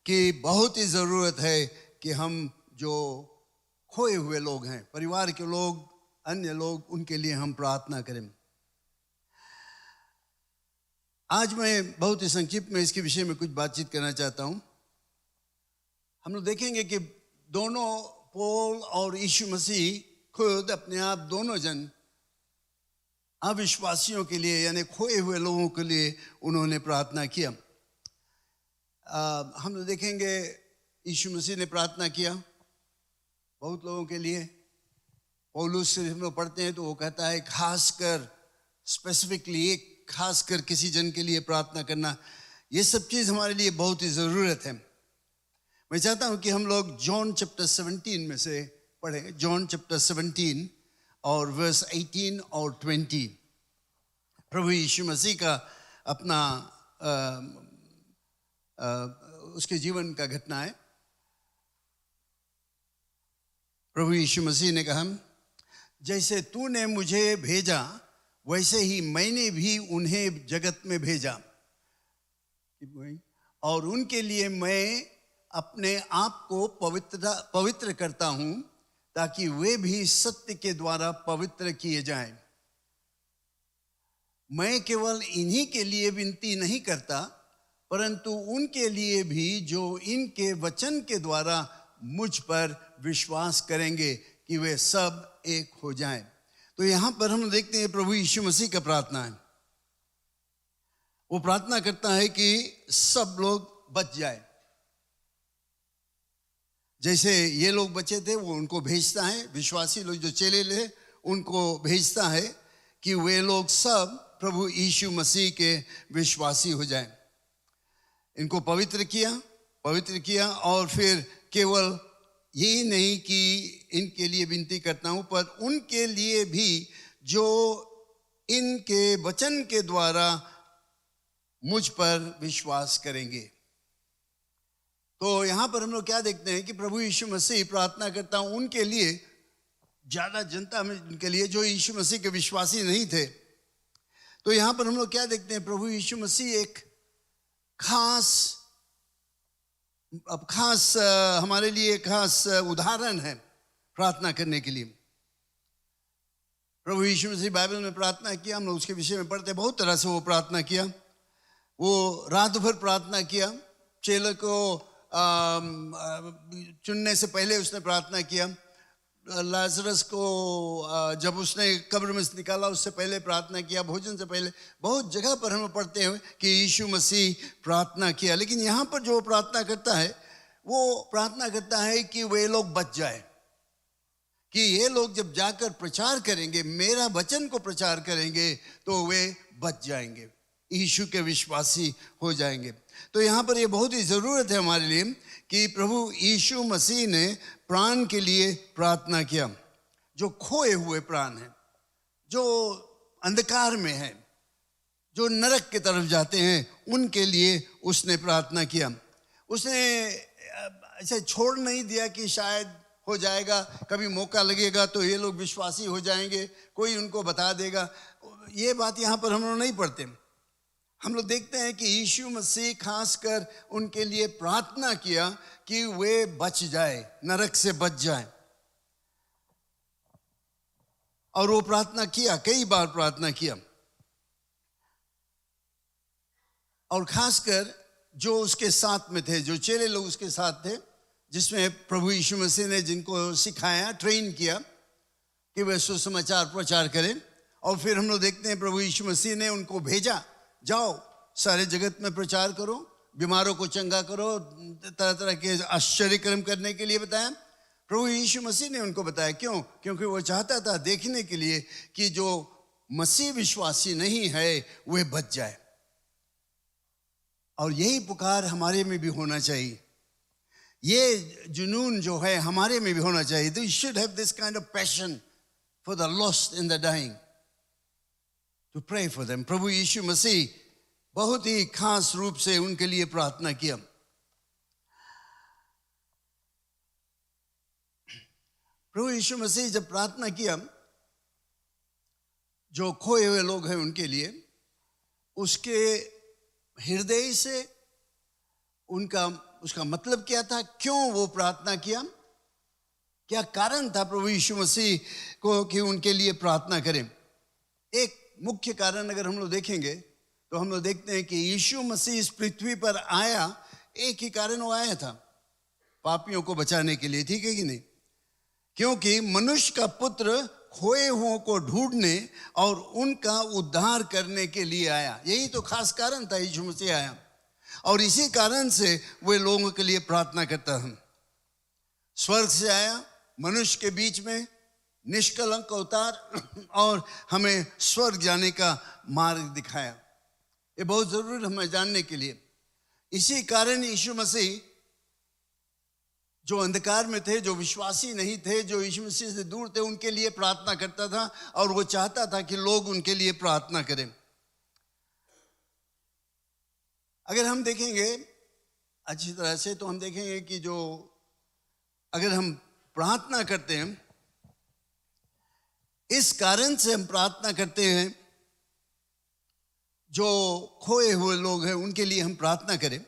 कि बहुत ही ज़रूरत है कि हम जो खोए हुए लोग हैं, परिवार के लोग, अन्य लोग, उनके लिए हम प्रार्थना करें. आज मैं बहुत ही संक्षिप्त में इसके विषय में कुछ बातचीत करना चाहता हूँ. हम लोग देखेंगे कि दोनों पौल और यीशु मसीह खुद अपने आप दोनों जन अविश्वासियों के लिए यानी खोए हुए लोगों के लिए उन्होंने प्रार्थना किया. हम लोग देखेंगे यीशु मसीह ने प्रार्थना किया बहुत लोगों के लिए. पौलुस से हम लोग पढ़ते हैं तो वो कहता है खासकर स्पेसिफिकली एक खासकर किसी जन के लिए प्रार्थना करना. ये सब चीज़ हमारे लिए बहुत ही ज़रूरत है. मैं चाहता हूँ कि हम लोग जॉन चैप्टर 17 में से पढ़ें. जॉन चैप्टर 17 और वर्स 18 और 20. प्रभु यीशु मसीह का अपना उसके जीवन का घटना है. प्रभु यीशु मसीह ने कहा, जैसे तूने मुझे भेजा वैसे ही मैंने भी उन्हें जगत में भेजा और उनके लिए मैं अपने आप को पवित्र करता हूँ ताकि वे भी सत्य के द्वारा पवित्र किए जाएं. मैं केवल इन्हीं के लिए विनती नहीं करता परंतु उनके लिए भी जो इनके वचन के द्वारा मुझ पर विश्वास करेंगे कि वे सब एक हो जाएं. तो यहाँ पर हम देखते हैं प्रभु यीशु मसीह का प्रार्थना है. वो प्रार्थना करता है कि सब लोग बच जाए. जैसे ये लोग बचे थे वो उनको भेजता है, विश्वासी लोग जो चेले ले उनको भेजता है कि वे लोग सब प्रभु यीशु मसीह के विश्वासी हो जाएं. इनको पवित्र किया और फिर केवल यही नहीं कि इनके लिए विनती करता हूँ, पर उनके लिए भी जो इनके वचन के द्वारा मुझ पर विश्वास करेंगे। तो यहाँ पर हम लोग क्या देखते हैं कि प्रभु यीशु मसीह प्रार्थना करता हूँ उनके लिए, ज़्यादा जनता में उनके लिए जो यीशु मसीह के विश्वासी नहीं थे। तो यहाँ पर हम लोग क्या देखते हैं, प्रभु यीशु मसीह एक खास हमारे लिए खास उदाहरण है प्रार्थना करने के लिए। प्रभु यीशु मसीह बाइबल में प्रार्थना किया, हम लोग उसके विषय में पढ़ते, बहुत तरह से वो प्रार्थना किया। वो रात भर प्रार्थना किया, चेलों को चुनने से पहले उसने प्रार्थना किया। लाजरस को जब उसने कब्र में से निकाला उससे पहले प्रार्थना किया, भोजन से पहले। बहुत जगह पर हम पढ़ते हैं कि यीशु मसीह प्रार्थना किया। लेकिन यहाँ पर जो प्रार्थना करता है, वो प्रार्थना करता है कि वे लोग बच जाए, कि ये लोग जब जाकर प्रचार करेंगे, मेरा वचन को प्रचार करेंगे, तो वे बच जाएंगे, यीशु के विश्वासी हो जाएंगे। तो यहाँ पर ये बहुत ही ज़रूरत है हमारे लिए कि प्रभु यीशु मसीह ने प्राण के लिए प्रार्थना किया। जो खोए हुए प्राण हैं, जो अंधकार में हैं, जो नरक की तरफ जाते हैं, उनके लिए उसने प्रार्थना किया। उसने ऐसे छोड़ नहीं दिया कि शायद हो जाएगा, कभी मौका लगेगा तो ये लोग विश्वासी हो जाएंगे, कोई उनको बता देगा। ये बात यहाँ पर हम लोग नहीं पढ़ते। हम लोग देखते हैं कि यीशु मसीह खासकर उनके लिए प्रार्थना किया कि वे बच जाए, नरक से बच जाए। और वो प्रार्थना किया, कई बार प्रार्थना किया। और खासकर जो उसके साथ में थे, जो चेले लोग उसके साथ थे, जिसमें प्रभु यीशु मसीह ने जिनको सिखाया, ट्रेन किया कि वे सुसमाचार प्रचार करें। और फिर हम लोग देखते हैं प्रभु यीशु मसीह ने उनको भेजा, जाओ सारे जगत में प्रचार करो, बीमारों को चंगा करो, तरह तरह के आश्चर्य कर्म करने के लिए बताया। प्रभु यीशु मसीह ने उनको बताया, क्यों? क्योंकि वो चाहता था देखने के लिए कि जो मसीह विश्वासी नहीं है वे बच जाए। और यही पुकार हमारे में भी होना चाहिए, ये जुनून जो है हमारे में भी होना चाहिए। We should have this kind of passion for the lost and the dying, to pray for them. प्रभु यीशु मसीह बहुत ही खास रूप से उनके लिए प्रार्थना किया। प्रभु यीशु मसीह जब प्रार्थना किया जो खोए हुए लोग हैं उनके लिए, उसके हृदय से उसका मतलब क्या था, क्यों वो प्रार्थना किया, क्या कारण था प्रभु यीशु मसीह को कि उनके लिए प्रार्थना करें। एक मुख्य कारण अगर हम लोग देखेंगे तो हम लोग देखते हैं कि यीशु मसीह इस पृथ्वी पर आया, एक ही कारण वो आया था, पापियों को बचाने के लिए, ठीक है कि नहीं? क्योंकि मनुष्य का पुत्र खोए हुओं को ढूंढने और उनका उद्धार करने के लिए आया। यही तो खास कारण था, यीशु मसीह आया। और इसी कारण से वे लोगों के लिए प्रार्थना करता है। स्वर्ग से आया, मनुष्य के बीच में निष्कलंक अवतार और हमें स्वर्ग जाने का मार्ग दिखाया। ये बहुत जरूरी हमें जानने के लिए। इसी कारण यीशु मसीह जो अंधकार में थे, जो विश्वासी नहीं थे, जो यीशु मसीह से दूर थे, उनके लिए प्रार्थना करता था। और वो चाहता था कि लोग उनके लिए प्रार्थना करें। अगर हम देखेंगे अच्छी तरह से तो हम देखेंगे कि जो अगर हम प्रार्थना करते हैं, इस कारण से हम प्रार्थना करते हैं, जो खोए हुए लोग हैं उनके लिए हम प्रार्थना करें,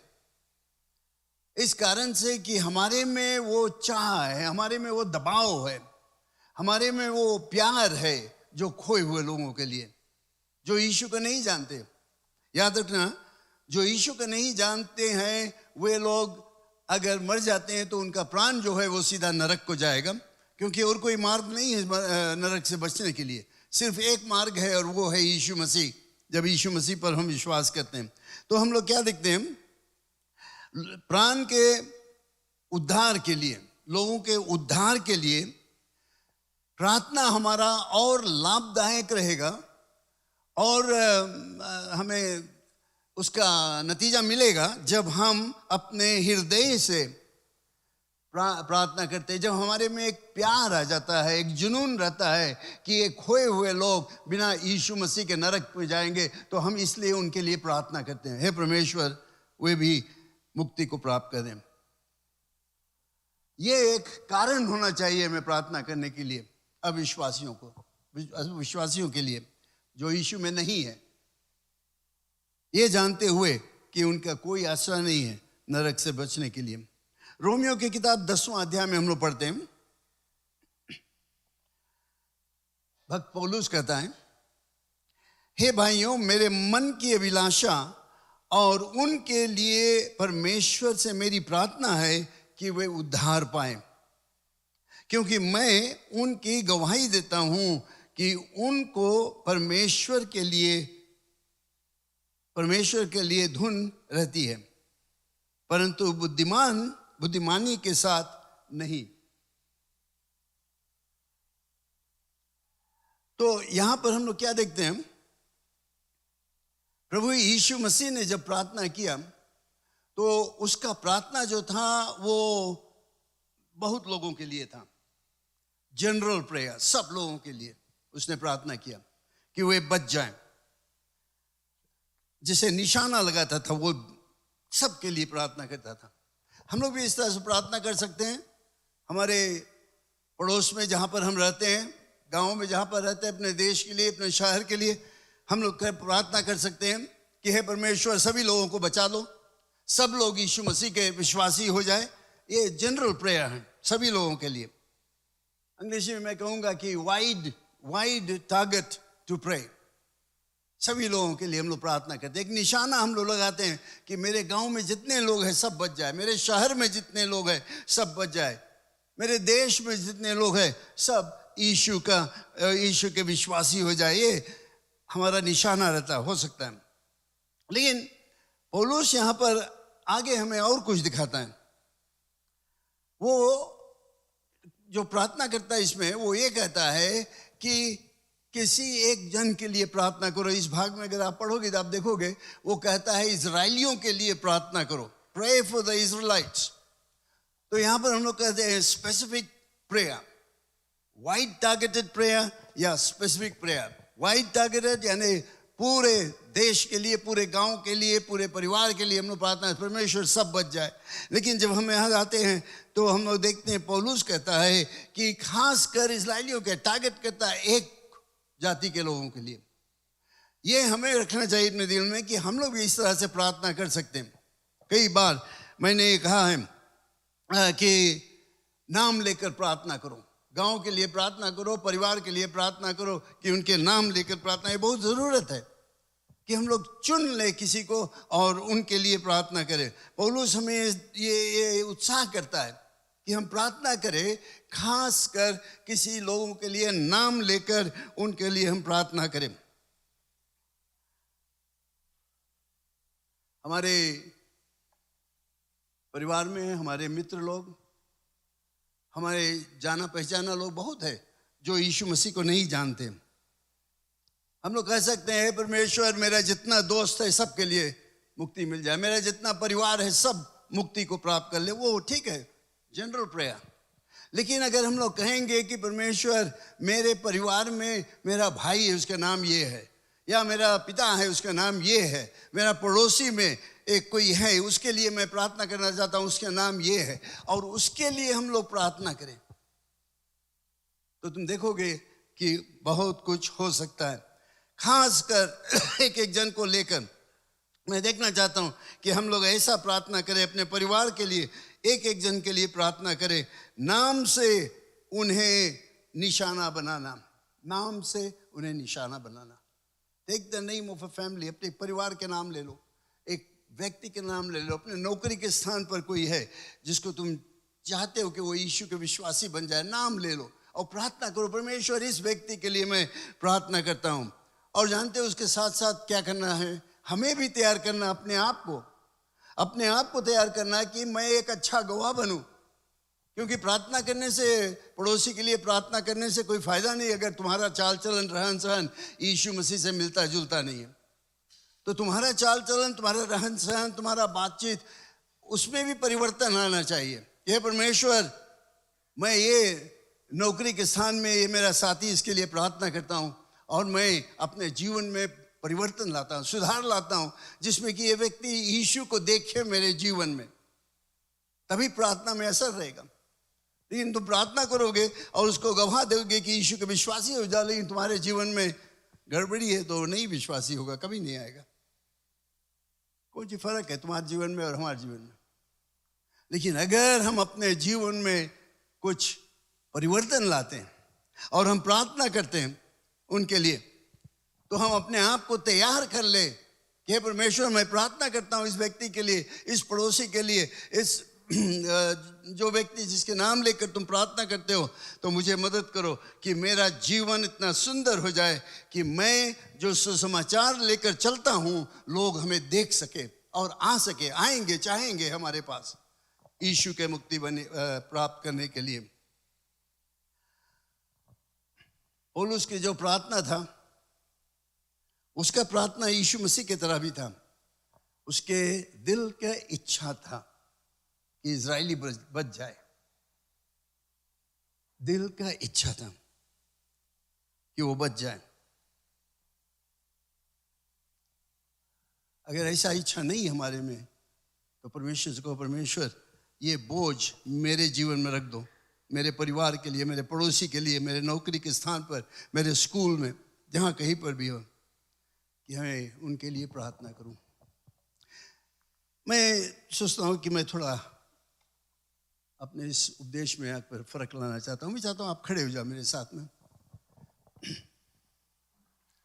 इस कारण से कि हमारे में वो चाह है, हमारे में वो दबाव है, हमारे में वो प्यार है जो खोए हुए लोगों के लिए, जो यीशु को नहीं जानते। याद रखना, जो यीशु को नहीं जानते हैं वे लोग अगर मर जाते हैं तो उनका प्राण जो है वो सीधा नरक को जाएगा, क्योंकि और कोई मार्ग नहीं है नरक से बचने के लिए। सिर्फ एक मार्ग है और वो है यीशु मसीह। जब यीशु मसीह पर हम विश्वास करते हैं तो हम लोग क्या देखते हैं, प्राण के उद्धार के लिए, लोगों के उद्धार के लिए प्रार्थना हमारा और लाभदायक रहेगा और हमें उसका नतीजा मिलेगा जब हम अपने हृदय से प्रार्थना करते हैं, जब हमारे में एक प्यार आ जाता है, एक जुनून रहता है कि ये खोए हुए लोग बिना यीशु मसीह के नरक में जाएंगे, तो हम इसलिए उनके लिए प्रार्थना करते हैं, हे परमेश्वर वे भी मुक्ति को प्राप्त करें। ये एक कारण होना चाहिए हमें प्रार्थना करने के लिए अविश्वासियों को, विश्वासियों के लिए जो यीशु में नहीं है, ये जानते हुए कि उनका कोई आश्रय नहीं है नरक से बचने के लिए। रोमियो की किताब 10वां अध्याय में हम लोग पढ़ते हैं, भक्त पौलुस कहता है, हे भाइयों, मेरे मन की अभिलाषा और उनके लिए परमेश्वर से मेरी प्रार्थना है कि वे उद्धार पाएं, क्योंकि मैं उनकी गवाही देता हूं कि उनको परमेश्वर के लिए धुन रहती है, परंतु बुद्धिमानी के साथ नहीं। तो यहां पर हम लोग क्या देखते हैं, प्रभु यीशु मसीह ने जब प्रार्थना किया तो उसका प्रार्थना जो था वो बहुत लोगों के लिए था, जनरल प्रेयर, सब लोगों के लिए उसने प्रार्थना किया कि वे बच जाएं। जिसे निशाना लगाता था वो सबके लिए प्रार्थना करता था। हम लोग भी इस तरह से प्रार्थना कर सकते हैं। हमारे पड़ोस में जहाँ पर हम रहते हैं, गांव में जहाँ पर रहते हैं, अपने देश के लिए, अपने शहर के लिए हम लोग प्रार्थना कर सकते हैं कि हे परमेश्वर सभी लोगों को बचा लो, सब लोग यीशु मसीह के विश्वासी हो जाए। ये जनरल प्रेयर है सभी लोगों के लिए। अंग्रेजी में मैं कहूँगा कि वाइड टारगेट टू प्रे, सभी लोगों के लिए हम लोग प्रार्थना करते हैं। एक निशाना हम लोग लगाते हैं कि मेरे गांव में जितने लोग हैं सब बच जाए, मेरे शहर में जितने लोग हैं सब बच जाए, मेरे देश में जितने लोग हैं सब यीशु के विश्वासी हो जाए। ये हमारा निशाना रहता हो सकता है। लेकिन पौलुस यहाँ पर आगे हमें और कुछ दिखाता है। वो जो प्रार्थना करता है इसमें वो ये कहता है कि किसी एक जन के लिए प्रार्थना करो। इस भाग में अगर आप पढ़ोगे तो आप देखोगे वो कहता है इजराइलियों के लिए प्रार्थना करो, प्रे फॉर द इजराइट्स। तो यहाँ पर हम लोग कहते हैं specific prayer, wide targeted prayer या स्पेसिफिक प्रेयर। वाइड टारगेटेड यानी पूरे देश के लिए, पूरे गांव के लिए, पूरे परिवार के लिए हम लोग प्रार्थना, परमेश्वर सब बच जाए। लेकिन जब हम यहाँ आते हैं तो हम लोग देखते हैं पौलुस कहता है कि खासकर इजराइलियों के टारगेट करता है, एक जाति के लोगों के लिए। ये हमें रखना चाहिए अपने दिल में कि हम लोग भी इस तरह से प्रार्थना कर सकते हैं। कई बार मैंने ये कहा है कि नाम लेकर प्रार्थना करो, गांव के लिए प्रार्थना करो, परिवार के लिए प्रार्थना करो, कि उनके नाम लेकर प्रार्थना। ये बहुत ज़रूरत है कि हम लोग चुन ले किसी को और उनके लिए प्रार्थना करें। पौलुस हमें ये उत्साह करता है कि हम प्रार्थना करें, खास कर किसी लोगों के लिए नाम लेकर उनके लिए हम प्रार्थना करें। हमारे परिवार में हमारे मित्र लोग, हमारे जाना पहचाना लोग बहुत है जो यीशु मसीह को नहीं जानते। हम लोग कह सकते हैं परमेश्वर मेरा जितना दोस्त है सबके लिए मुक्ति मिल जाए, मेरा जितना परिवार है सब मुक्ति को प्राप्त कर ले, वो ठीक है, जनरल प्रेयर। लेकिन अगर हम लोग कहेंगे कि परमेश्वर मेरे परिवार में मेरा भाई है उसका नाम ये है, या मेरा पिता है उसका नाम ये है, मेरा पड़ोसी में एक कोई है उसके लिए मैं प्रार्थना करना चाहता हूँ उसका नाम ये है, और उसके लिए हम लोग प्रार्थना करें, तो तुम देखोगे कि बहुत कुछ हो सकता है। खासकर एक एक जन को लेकर मैं देखना चाहता हूँ कि हम लोग ऐसा प्रार्थना करें अपने परिवार के लिए, एक एक जन के लिए प्रार्थना करें, नाम से उन्हें निशाना बनाना, नाम से उन्हें निशाना बनाना। Take the name of a family, अपने परिवार के नाम ले लो, एक व्यक्ति के नाम ले लो, अपने नौकरी के स्थान पर कोई है जिसको तुम चाहते हो कि वो यीशु के विश्वासी बन जाए, नाम ले लो और प्रार्थना करो, परमेश्वर इस व्यक्ति के लिए मैं प्रार्थना करता हूँ। और जानते हो उसके साथ साथ क्या करना है, हमें भी तैयार करना अपने आप को तैयार करना कि मैं एक अच्छा गवाह बनूं। क्योंकि प्रार्थना करने से, पड़ोसी के लिए प्रार्थना करने से कोई फायदा नहीं अगर तुम्हारा चाल चलन, रहन सहन यीशु मसीह से मिलता जुलता नहीं है। तो तुम्हारा चाल चलन, तुम्हारा रहन सहन, तुम्हारा बातचीत, उसमें भी परिवर्तन आना चाहिए। कि हे परमेश्वर, मैं ये नौकरी के स्थान में ये मेरा साथी, इसके लिए प्रार्थना करता हूँ और मैं अपने जीवन में परिवर्तन लाता हूँ, सुधार लाता हूँ, जिसमें कि ये व्यक्ति यीशु को देखे मेरे जीवन में, तभी प्रार्थना में असर रहेगा। लेकिन तुम प्रार्थना करोगे और उसको गवाह दोगे कि यीशु के विश्वासी हो जाओ, लेकिन तुम्हारे जीवन में गड़बड़ी है तो नहीं विश्वासी होगा, कभी नहीं आएगा। कोई जी फर्क है तुम्हारे जीवन में और हमारे जीवन में। लेकिन अगर हम अपने जीवन में कुछ परिवर्तन लाते हैं और हम प्रार्थना करते हैं उनके लिए, तो हम अपने आप को तैयार कर ले कि हे परमेश्वर, मैं प्रार्थना करता हूँ इस व्यक्ति के लिए, इस पड़ोसी के लिए, इस जो व्यक्ति जिसके नाम लेकर तुम प्रार्थना करते हो, तो मुझे मदद करो कि मेरा जीवन इतना सुंदर हो जाए कि मैं जो सुसमाचार लेकर चलता हूँ लोग हमें देख सके और आ सके, आएंगे, चाहेंगे हमारे पास यीशु के मुक्ति प्राप्त करने के लिए। पौलुस की जो प्रार्थना था, उसका प्रार्थना यीशु मसीह की तरह भी था। उसके दिल का इच्छा था कि इजरायली बच जाए। दिल का इच्छा था कि वो बच जाए। अगर ऐसा इच्छा नहीं हमारे में, तो परमेश्वर से कहो, परमेश्वर ये बोझ मेरे जीवन में रख दो, मेरे परिवार के लिए, मेरे पड़ोसी के लिए, मेरे नौकरी के स्थान पर, मेरे स्कूल में, जहाँ कहीं पर भी हो, कि मैं उनके लिए प्रार्थना करूं। मैं सोचता हूँ कि मैं थोड़ा अपने इस उपदेश में आप पर फर्क लाना चाहता हूँ। मैं चाहता हूँ आप खड़े हो जाओ मेरे साथ में,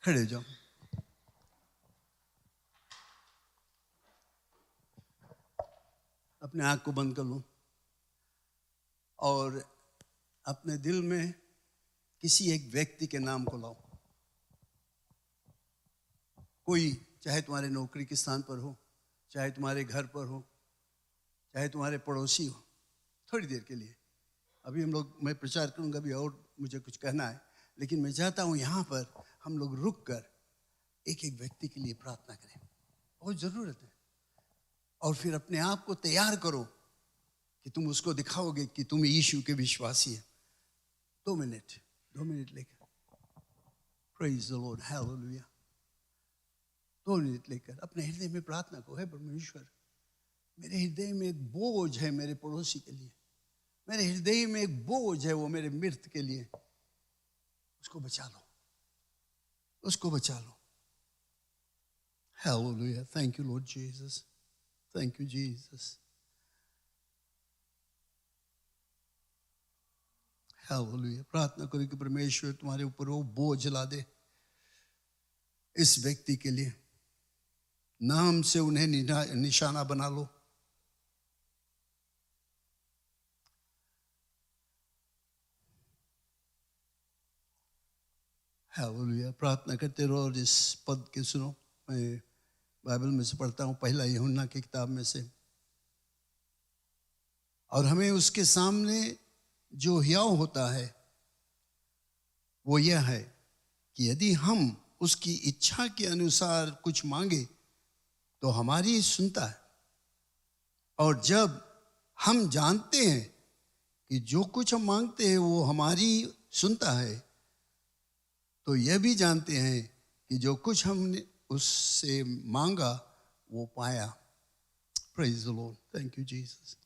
खड़े हो जाओ। अपने आँख को बंद कर लो और अपने दिल में किसी एक व्यक्ति के नाम को लाओ। कोई, चाहे तुम्हारे नौकरी के स्थान पर हो, चाहे तुम्हारे घर पर हो, चाहे तुम्हारे पड़ोसी हो। थोड़ी देर के लिए अभी मैं प्रचार करूंगा, अभी और मुझे कुछ कहना है, लेकिन मैं चाहता हूं यहाँ पर हम लोग रुक कर एक एक व्यक्ति के लिए प्रार्थना करें। बहुत ज़रूरत है। और फिर अपने आप को तैयार करो कि तुम उसको दिखाओगे कि तुम यीशु के विश्वासी है। 2 मिनट लेकर praise the Lord, hallelujah. 2 minute लेकर अपने हृदय में प्रार्थना को, है परमेश्वर, मेरे हृदय में एक बोझ है मेरे पड़ोसी के लिए, मेरे हृदय में एक बोझ है वो मेरे मृत के लिए, उसको बचा लो, उसको बचा लो। हालेलुया, thank you Lord Jesus, thank you Jesus, हालेलुया। प्रार्थना करो कि परमेश्वर तुम्हारे ऊपर वो बोझ ला दे इस व्यक्ति के लिए। नाम से उन्हें निशाना बना लो। हालेलुया। प्रार्थना करते रहो और इस पद के सुनो। मैं बाइबल में से पढ़ता हूँ, पहला यूहन्ना की किताब में से। और हमें उसके सामने जो हियाव होता है वो यह है कि यदि हम उसकी इच्छा के अनुसार कुछ मांगे तो हमारी सुनता है। और जब हम जानते हैं कि जो कुछ हम मांगते हैं वो हमारी सुनता है, तो यह भी जानते हैं कि जो कुछ हमने उससे मांगा वो पाया। Praise the Lord, thank you Jesus.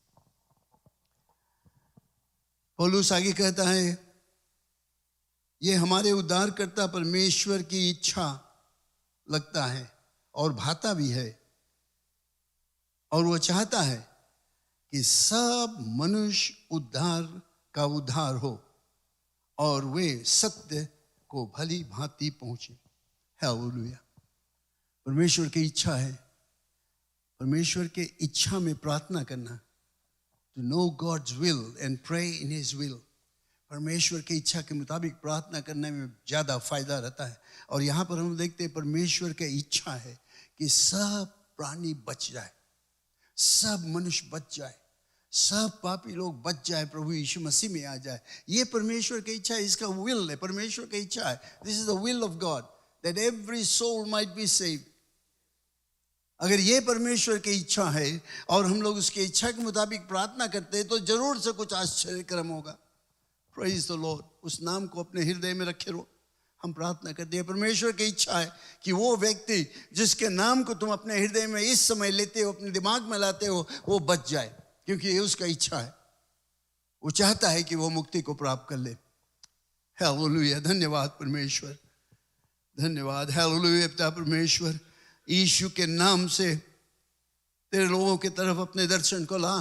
पौलुस आगे कहता है, ये हमारे उद्धारकर्ता परमेश्वर की इच्छा लगता है और भाता भी है, और वो चाहता है कि सब मनुष्य उद्धार हो और वे सत्य को भली भांति पहुंचे। हालेलुया। परमेश्वर की इच्छा है, परमेश्वर के इच्छा में प्रार्थना करना, to know God's will and pray in His will। परमेश्वर की इच्छा के मुताबिक प्रार्थना करने में ज़्यादा फायदा रहता है। और यहाँ पर हम देखते हैं परमेश्वर की इच्छा है कि सब प्राणी बच जाए, सब मनुष्य बच जाए, सब पापी लोग बच जाए, प्रभु यीशु मसीह में आ जाए। ये परमेश्वर की इच्छा है, इसका विल है, परमेश्वर की इच्छा है। This is the will of God, that every soul might be saved। अगर ये परमेश्वर की इच्छा है और हम लोग उसकी इच्छा के मुताबिक प्रार्थना करते हैं तो जरूर से कुछ आश्चर्य कर्म होगा। Praise the Lord. उस नाम को अपने हृदय में रखे रहो। हम प्रार्थना करते हैं, परमेश्वर की इच्छा है कि वो व्यक्ति जिसके नाम को तुम अपने हृदय में इस समय लेते हो, अपने दिमाग में लाते हो, वो बच जाए, क्योंकि ये उसका इच्छा है। वो चाहता है कि वो मुक्ति को प्राप्त कर ले। हालेलुया। धन्यवाद परमेश्वर, धन्यवाद। हालेलुया। पिता परमेश्वर, यीशु के नाम से तेरे लोगों की तरफ अपने दर्शन को ला।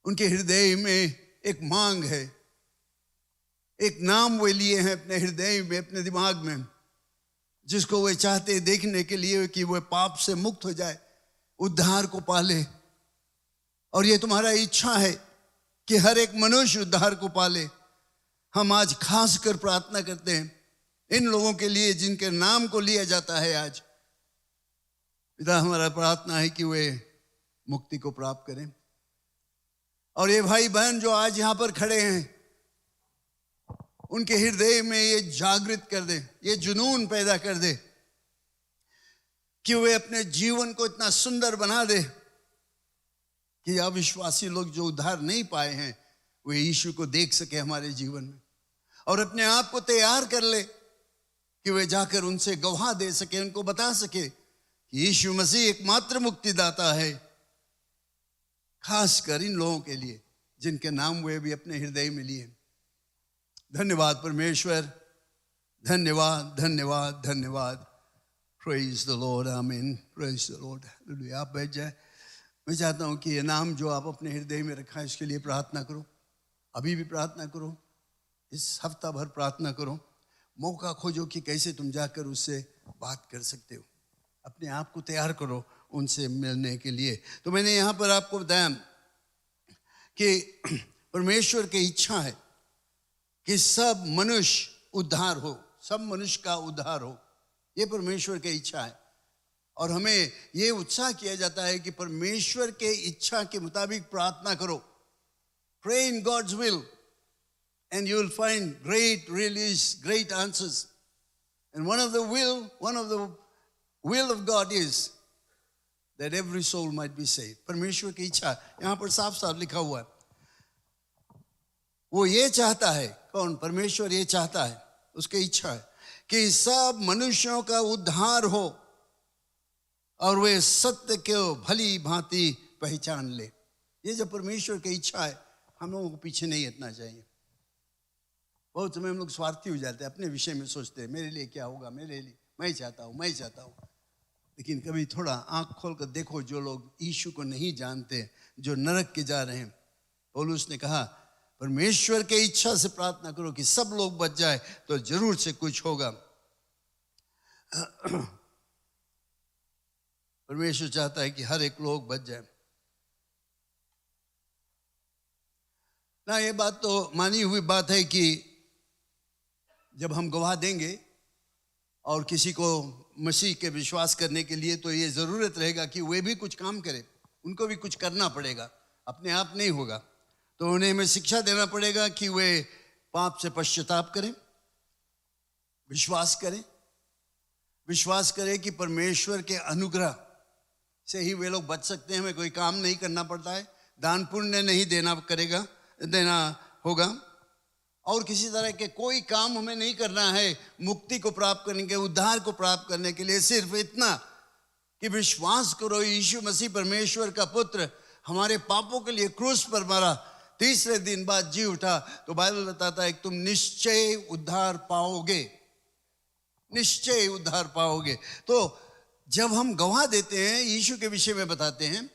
उनके हृदय में एक मांग है, एक नाम वे लिए हैं अपने हृदय में, अपने दिमाग में, जिसको वे चाहते हैं देखने के लिए कि वे पाप से मुक्त हो जाए, उद्धार को पाले। और ये तुम्हारा इच्छा है कि हर एक मनुष्य उद्धार को पाले। हम आज खास कर प्रार्थना करते हैं इन लोगों के लिए जिनके नाम को लिया जाता है आज। पिता, हमारा प्रार्थना है कि वे मुक्ति को प्राप्त करें। और ये भाई बहन जो आज यहाँ पर खड़े हैं, उनके हृदय में ये जागृत कर दे, ये जुनून पैदा कर दे कि वे अपने जीवन को इतना सुंदर बना दे कि अविश्वासी लोग जो उद्धार नहीं पाए हैं वे यीशु को देख सके हमारे जीवन में, और अपने आप को तैयार कर ले कि वे जाकर उनसे गवाह दे सके, उनको बता सके कि यीशु मसीह एकमात्र मुक्तिदाता है। खास कर इन लोगों के लिए जिनके नाम वे भी अपने हृदय में लिए। धन्यवाद परमेश्वर, धन्यवाद, धन्यवाद, धन्यवाद। प्रेज द लॉर्ड, आमीन। Praise the Lord. हालेलुया। आप बैठ जाए। मैं चाहता हूं कि ये नाम जो आप अपने हृदय में रखा है इसके लिए प्रार्थना करो। अभी भी प्रार्थना करो, इस हफ्ता भर प्रार्थना करो। मौका खोजो कि कैसे तुम जाकर उससे बात कर सकते हो। अपने आप को तैयार करो उनसे मिलने के लिए। तो मैंने यहाँ पर आपको बताया कि परमेश्वर की इच्छा है कि सब मनुष्य उद्धार हो, सब मनुष्य का उद्धार हो। ये परमेश्वर की इच्छा है। और हमें ये उत्साह किया जाता है कि परमेश्वर के इच्छा के मुताबिक प्रार्थना करो। Pray in God's will and you will find great release, great answers. And one of the will of God is that every soul might be saved. परमेश्वर की इच्छा यहाँ पर साफ साफ लिखा हुआ है। वो ये चाहता है, कौन? परमेश्वर ये चाहता है, उसकी इच्छा है कि सब मनुष्यों का उद्धार हो और वे सत्य को भली भांति पहचान ले। ये जब परमेश्वर की इच्छा है, हम लोगों को पीछे नहीं हटना चाहिए। बहुत समय हम लोग स्वार्थी हो जाते हैं, अपने विषय में सोचते हैं, मेरे लिए क्या होगा, मेरे लिए मैं चाहता हूँ। लेकिन कभी थोड़ा आंख खोल कर देखो, जो लोग यीशु को नहीं जानते, जो नरक के जा रहे हैं, पौलुस ने कहा परमेश्वर के इच्छा से प्रार्थना करो कि सब लोग बच जाए, तो जरूर से कुछ होगा। परमेश्वर चाहता है कि हर एक लोग बच जाए ना। ये बात तो मानी हुई बात है कि जब हम गवाह देंगे और किसी को मसीह के विश्वास करने के लिए, तो ये ज़रूरत रहेगा कि वे भी कुछ काम करें, उनको भी कुछ करना पड़ेगा, अपने आप नहीं होगा। तो उन्हें हमें शिक्षा देना पड़ेगा कि वे पाप से पश्चाताप करें, विश्वास करें कि परमेश्वर के अनुग्रह से ही वे लोग बच सकते हैं। हमें कोई काम नहीं करना पड़ता है, दान पुण्य नहीं देना होगा, और किसी तरह के कोई काम हमें नहीं करना है मुक्ति को प्राप्त करने के, उद्धार को प्राप्त करने के लिए। सिर्फ इतना कि विश्वास करो यीशु मसीह परमेश्वर का पुत्र हमारे पापों के लिए क्रूस पर मरा, तीसरे दिन बाद जी उठा, तो बाइबल बताता है कि तुम निश्चय उद्धार पाओगे, निश्चय उद्धार पाओगे। तो जब हम गवाह देते हैं, यीशु के विषय में बताते हैं,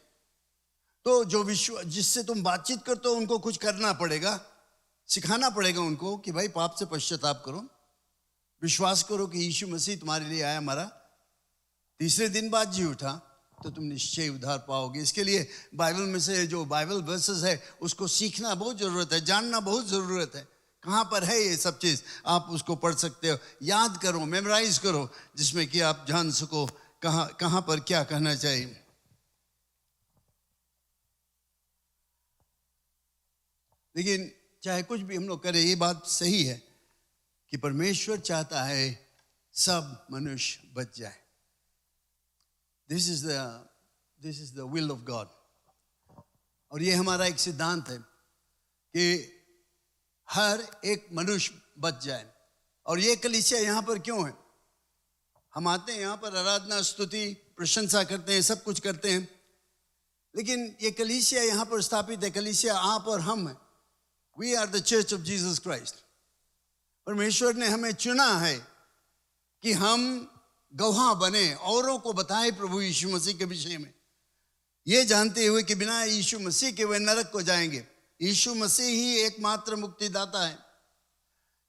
तो जो जिससे तुम बातचीत करते हो उनको कुछ करना पड़ेगा, सिखाना पड़ेगा उनको कि भाई पाप से पश्चाताप करो, विश्वास करो कि यीशु मसीह तुम्हारे लिए आया, मरा, तीसरे दिन बाद जी उठा, तो तुम निश्चय उद्धार पाओगे। इसके लिए बाइबल में से जो बाइबल वर्सेस है उसको सीखना बहुत ज़रूरत है, जानना बहुत ज़रूरत है। कहाँ पर है ये सब चीज़, आप उसको पढ़ सकते हो, याद करो, मेमोराइज करो, जिसमें कि आप जान सको कहाँ पर क्या कहना चाहिए। लेकिन चाहे कुछ भी हम लोग करें, ये बात सही है कि परमेश्वर चाहता है सब मनुष्य बच जाए। This is the will of God. और ये हमारा एक सिद्धांत है कि हर एक मनुष्य बच जाए। और ये कलीसिया यहाँ पर क्यों है? हम आते हैं यहाँ पर, आराधना, स्तुति, प्रशंसा करते हैं, सब कुछ करते हैं, लेकिन ये कलीसिया यहाँ पर स्थापित है। कलीसिया आप और हम हैं। We are the church of Jesus Christ. परमेश्वर ने हमें चुना है कि हम गवाह बने, औरों को बताएं प्रभु यीशु मसीह के विषय में, ये जानते हुए कि बिना यीशु मसीह के वे नरक को जाएंगे। यीशु मसीह ही एकमात्र मुक्तिदाता है।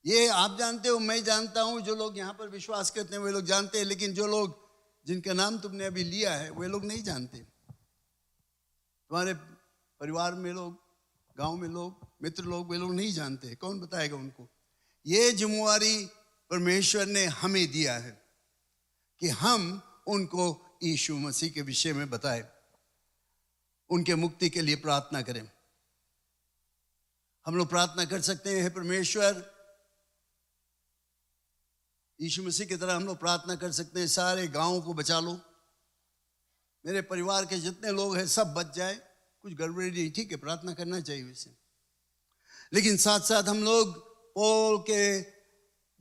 ये आप जानते हो, मैं जानता हूं, जो लोग यहाँ पर विश्वास करते हैं वे लोग जानते हैं, लेकिन जो लोग जिनका नाम तुमने अभी लिया है वे लोग नहीं जानते। तुम्हारे परिवार में लोग, गांव में लोग, मित्र लोग, वे लोग नहीं जानते। कौन बताएगा उनको? ये जिम्मेवारी परमेश्वर ने हमें दिया है कि हम उनको यीशु मसीह के विषय में बताएं, उनके मुक्ति के लिए प्रार्थना करें। हम लोग प्रार्थना कर सकते हैं, हे परमेश्वर, यीशु मसीह की तरह हम लोग प्रार्थना कर सकते हैं, सारे गांव को बचा लो, मेरे परिवार के जितने लोग हैं सब बच जाए। कुछ गड़बड़ी नहीं, ठीक है, प्रार्थना करना चाहिए वैसे, लेकिन साथ साथ हम लोग पौल के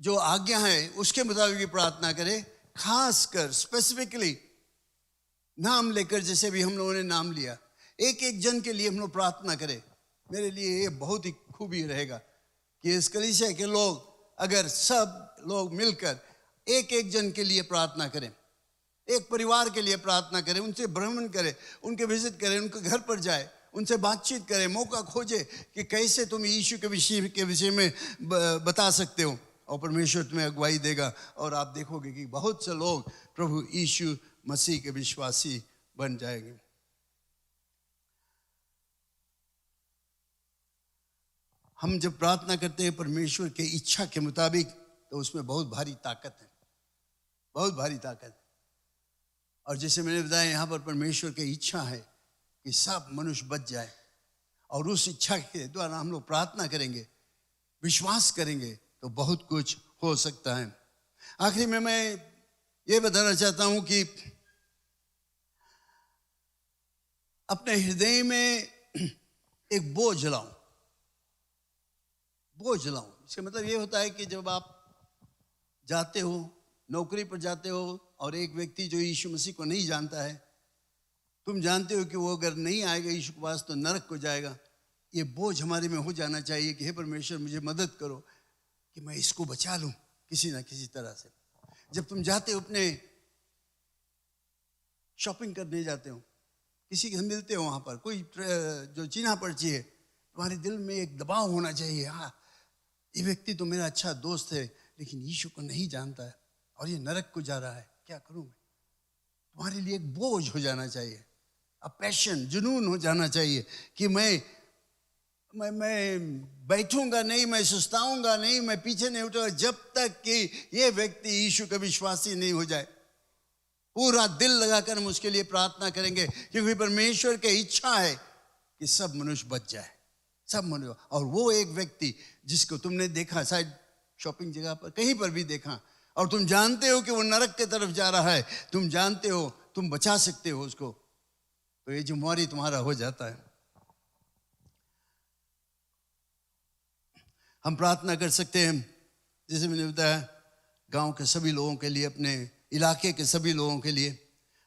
जो आज्ञा है उसके मुताबिक भी प्रार्थना करें। खासकर स्पेसिफिकली नाम लेकर, जैसे भी हम लोगों ने नाम लिया, एक एक जन के लिए हम लोग प्रार्थना करें। मेरे लिए ये बहुत ही खूबी रहेगा कि इस कलीसिया के लोग, अगर सब लोग मिलकर एक एक जन के लिए प्रार्थना करें, एक परिवार के लिए प्रार्थना करें, उनसे भ्रमण करें, उनके विजिट करें, उनके घर पर जाए, उनसे बातचीत करें, मौका खोजे कि कैसे तुम यीशु के विषय में बता सकते हो, और परमेश्वर तुम्हें अगुवाई देगा। और आप देखोगे कि बहुत से लोग प्रभु यीशु मसीह के विश्वासी बन जाएंगे। हम जब प्रार्थना करते हैं परमेश्वर के इच्छा के मुताबिक, तो उसमें बहुत भारी ताकत है, बहुत भारी ताकत। और जैसे मैंने बताया, यहाँ पर परमेश्वर की इच्छा है कि सब मनुष्य बच जाए, और उस इच्छा के द्वारा हम लोग प्रार्थना करेंगे, विश्वास करेंगे, तो बहुत कुछ हो सकता है। आखिरी में मैं ये बताना चाहता हूँ कि अपने हृदय में एक बोझ लाओ, बोझ लाओ। इसका मतलब ये होता है कि जब आप जाते हो, नौकरी पर जाते हो, और एक व्यक्ति जो यीशु मसीह को नहीं जानता है, तुम जानते हो कि वो अगर नहीं आएगा यीशु के पास तो नरक को जाएगा। ये बोझ हमारे में हो जाना चाहिए कि हे परमेश्वर, मुझे मदद करो कि मैं इसको बचा लूं किसी ना किसी तरह से। जब तुम जाते हो, अपने शॉपिंग करने जाते हो, किसी से मिलते हो, वहां पर कोई जो चिन्हा पर्ची है, तुम्हारे दिल में एक दबाव होना चाहिए, हाँ ये व्यक्ति तो मेरा अच्छा दोस्त है, लेकिन यीशु को नहीं जानता है और ये नरक को जा रहा है, क्या करूं मैं? तुम्हारे लिए एक बोझ हो जाना चाहिए, पैशन, जुनून हो जाना चाहिए कि मैं बैठूंगा नहीं, मैं सुस्ताऊंगा नहीं, मैं पीछे नहीं उठूंगा जब तक कि ये व्यक्ति यीशु का विश्वासी नहीं हो जाए। पूरा दिल लगाकर हम उसके लिए प्रार्थना करेंगे, क्योंकि परमेश्वर की इच्छा है कि सब मनुष्य बच जाए, सब मनुष्य। और वो एक व्यक्ति जिसको तुमने देखा, शायद शॉपिंग जगह पर कहीं पर भी देखा, और तुम जानते हो कि वो नरक की तरफ जा रहा है, तुम जानते हो तुम बचा सकते हो उसको, तो ये जिम्मेवारी तुम्हारा हो जाता है। हम प्रार्थना कर सकते हैं, जैसे मैंने बताया, गांव के सभी लोगों के लिए, अपने इलाके के सभी लोगों के लिए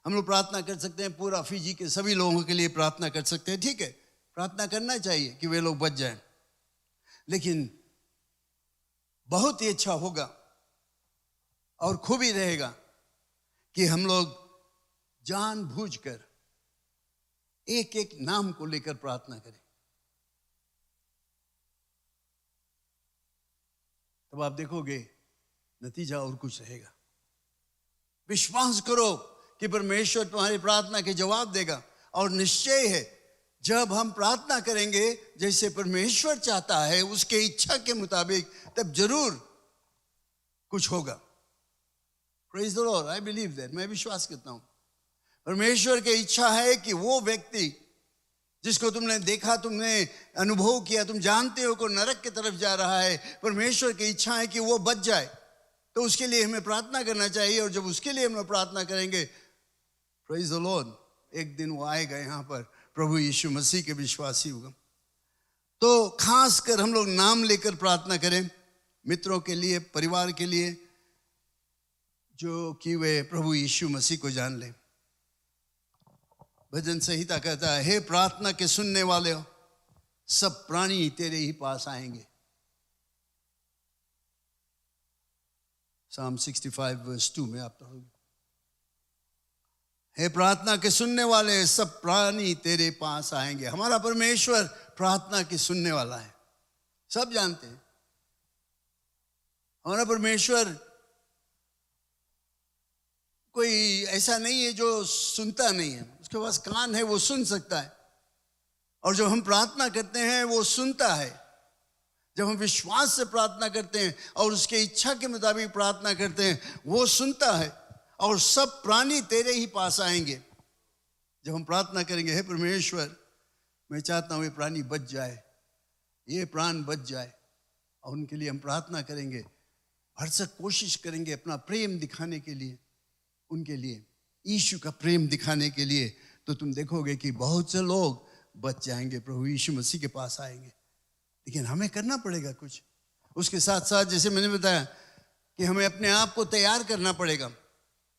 हम लोग प्रार्थना कर सकते हैं, पूरा फिजी के सभी लोगों के लिए प्रार्थना कर सकते हैं। ठीक है, प्रार्थना करना चाहिए कि वे लोग बच जाएं, लेकिन बहुत ही अच्छा होगा और खूबी रहेगा कि हम लोग जानबूझकर एक एक नाम को लेकर प्रार्थना करें। तब आप देखोगे नतीजा और कुछ रहेगा। विश्वास करो कि परमेश्वर तुम्हारी प्रार्थना के जवाब देगा, और निश्चय है जब हम प्रार्थना करेंगे जैसे परमेश्वर चाहता है, उसके इच्छा के मुताबिक, तब जरूर कुछ होगा। Praise the Lord, I believe that, मैं विश्वास करता हूं। परमेश्वर की इच्छा है कि वो व्यक्ति जिसको तुमने देखा, तुमने अनुभव किया, तुम जानते हो कि नरक की तरफ जा रहा है, परमेश्वर की इच्छा है कि वो बच जाए, तो उसके लिए हमें प्रार्थना करना चाहिए। और जब उसके लिए हम लोग प्रार्थना करेंगे प्रेज द लॉर्ड। एक दिन वो आएगा यहाँ पर, प्रभु यीशु मसीह के विश्वासी होगा। तो खास कर हम लोग नाम लेकर प्रार्थना करें मित्रों के लिए, परिवार के लिए, जो कि वे प्रभु यीशु मसीह को जान ले। भजन संहिता कहता है, हे प्रार्थना के सुनने वाले हो, सब प्राणी तेरे ही पास आएंगे। Psalm 65 verse 2 में आप पढ़ोगे, हे प्रार्थना के सुनने वाले, सब प्राणी तेरे पास आएंगे। हमारा परमेश्वर प्रार्थना के सुनने वाला है, सब जानते हैं। हमारा परमेश्वर कोई ऐसा नहीं है जो सुनता नहीं है, उसके पास कान है, वो सुन सकता है। और जब हम प्रार्थना करते हैं वो सुनता है। जब हम विश्वास से प्रार्थना करते हैं और उसके इच्छा के मुताबिक प्रार्थना करते हैं, वो सुनता है। और सब प्राणी तेरे ही पास आएंगे। जब हम प्रार्थना करेंगे, हे परमेश्वर, मैं चाहता हूँ ये प्राणी बच जाए, ये प्राण बच जाए, और उनके लिए हम प्रार्थना करेंगे, भरसक कोशिश करेंगे अपना प्रेम दिखाने के लिए, उनके लिए यीशु का प्रेम दिखाने के लिए, तो तुम देखोगे कि बहुत से लोग बच जाएंगे, प्रभु यीशु मसीह के पास आएंगे। लेकिन हमें करना पड़ेगा कुछ। उसके साथ साथ जैसे मैंने बताया कि हमें अपने आप को तैयार करना पड़ेगा।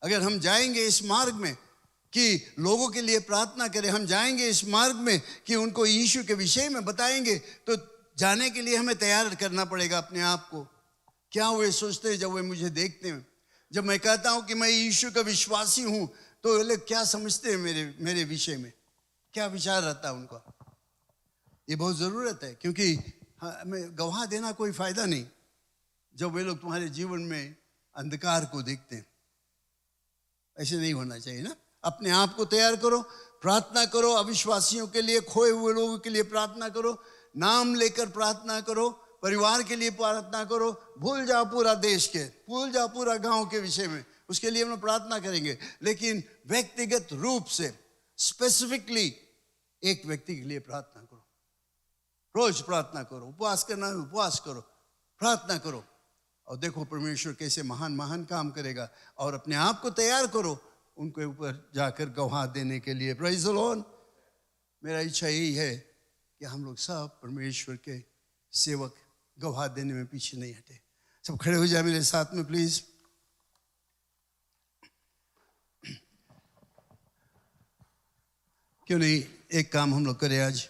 अगर हम जाएंगे इस मार्ग में कि लोगों के लिए प्रार्थना करें, हम जाएंगे इस मार्ग में कि उनको यीशु के विषय में बताएंगे, तो जाने के लिए हमें तैयार करना पड़ेगा अपने आप को। क्या वे सोचते हैं जब वे मुझे देखते हैं? जब मैं कहता हूं कि मैं यीशु का विश्वासी हूं, तो लोग क्या समझते हैं मेरे विषय में? क्या विचार रहता है उनका? ये बहुत ज़रूरत है, क्योंकि हमें गवाह देना कोई फ़ायदा नहीं जब वे लोग तुम्हारे जीवन में अंधकार को देखते हैं। ऐसे नहीं होना चाहिए ना। अपने आप को तैयार करो, प्रार्थना करो, अविश्वासियों के लिए, खोए हुए लोगों के लिए प्रार्थना करो, नाम लेकर प्रार्थना करो, परिवार के लिए प्रार्थना करो। भूल जाओ पूरा देश के, भूल जाओ पूरा गांव के विषय में, उसके लिए हम लोग प्रार्थना करेंगे। लेकिन व्यक्तिगत रूप से, स्पेसिफिकली एक व्यक्ति के लिए प्रार्थना करो। रोज प्रार्थना करो, उपवास करना है उपवास करो, प्रार्थना करो, और देखो परमेश्वर कैसे महान महान काम करेगा। और अपने आप को तैयार करो उनके ऊपर जाकर गवाह देने के लिए। Praise the Lord. मेरा इच्छा यही है कि हम लोग सब परमेश्वर के सेवक गवाह देने में पीछे नहीं हटे। सब खड़े हो जाए मेरे साथ में प्लीज। क्यों नहीं एक काम हम लोग करें आज?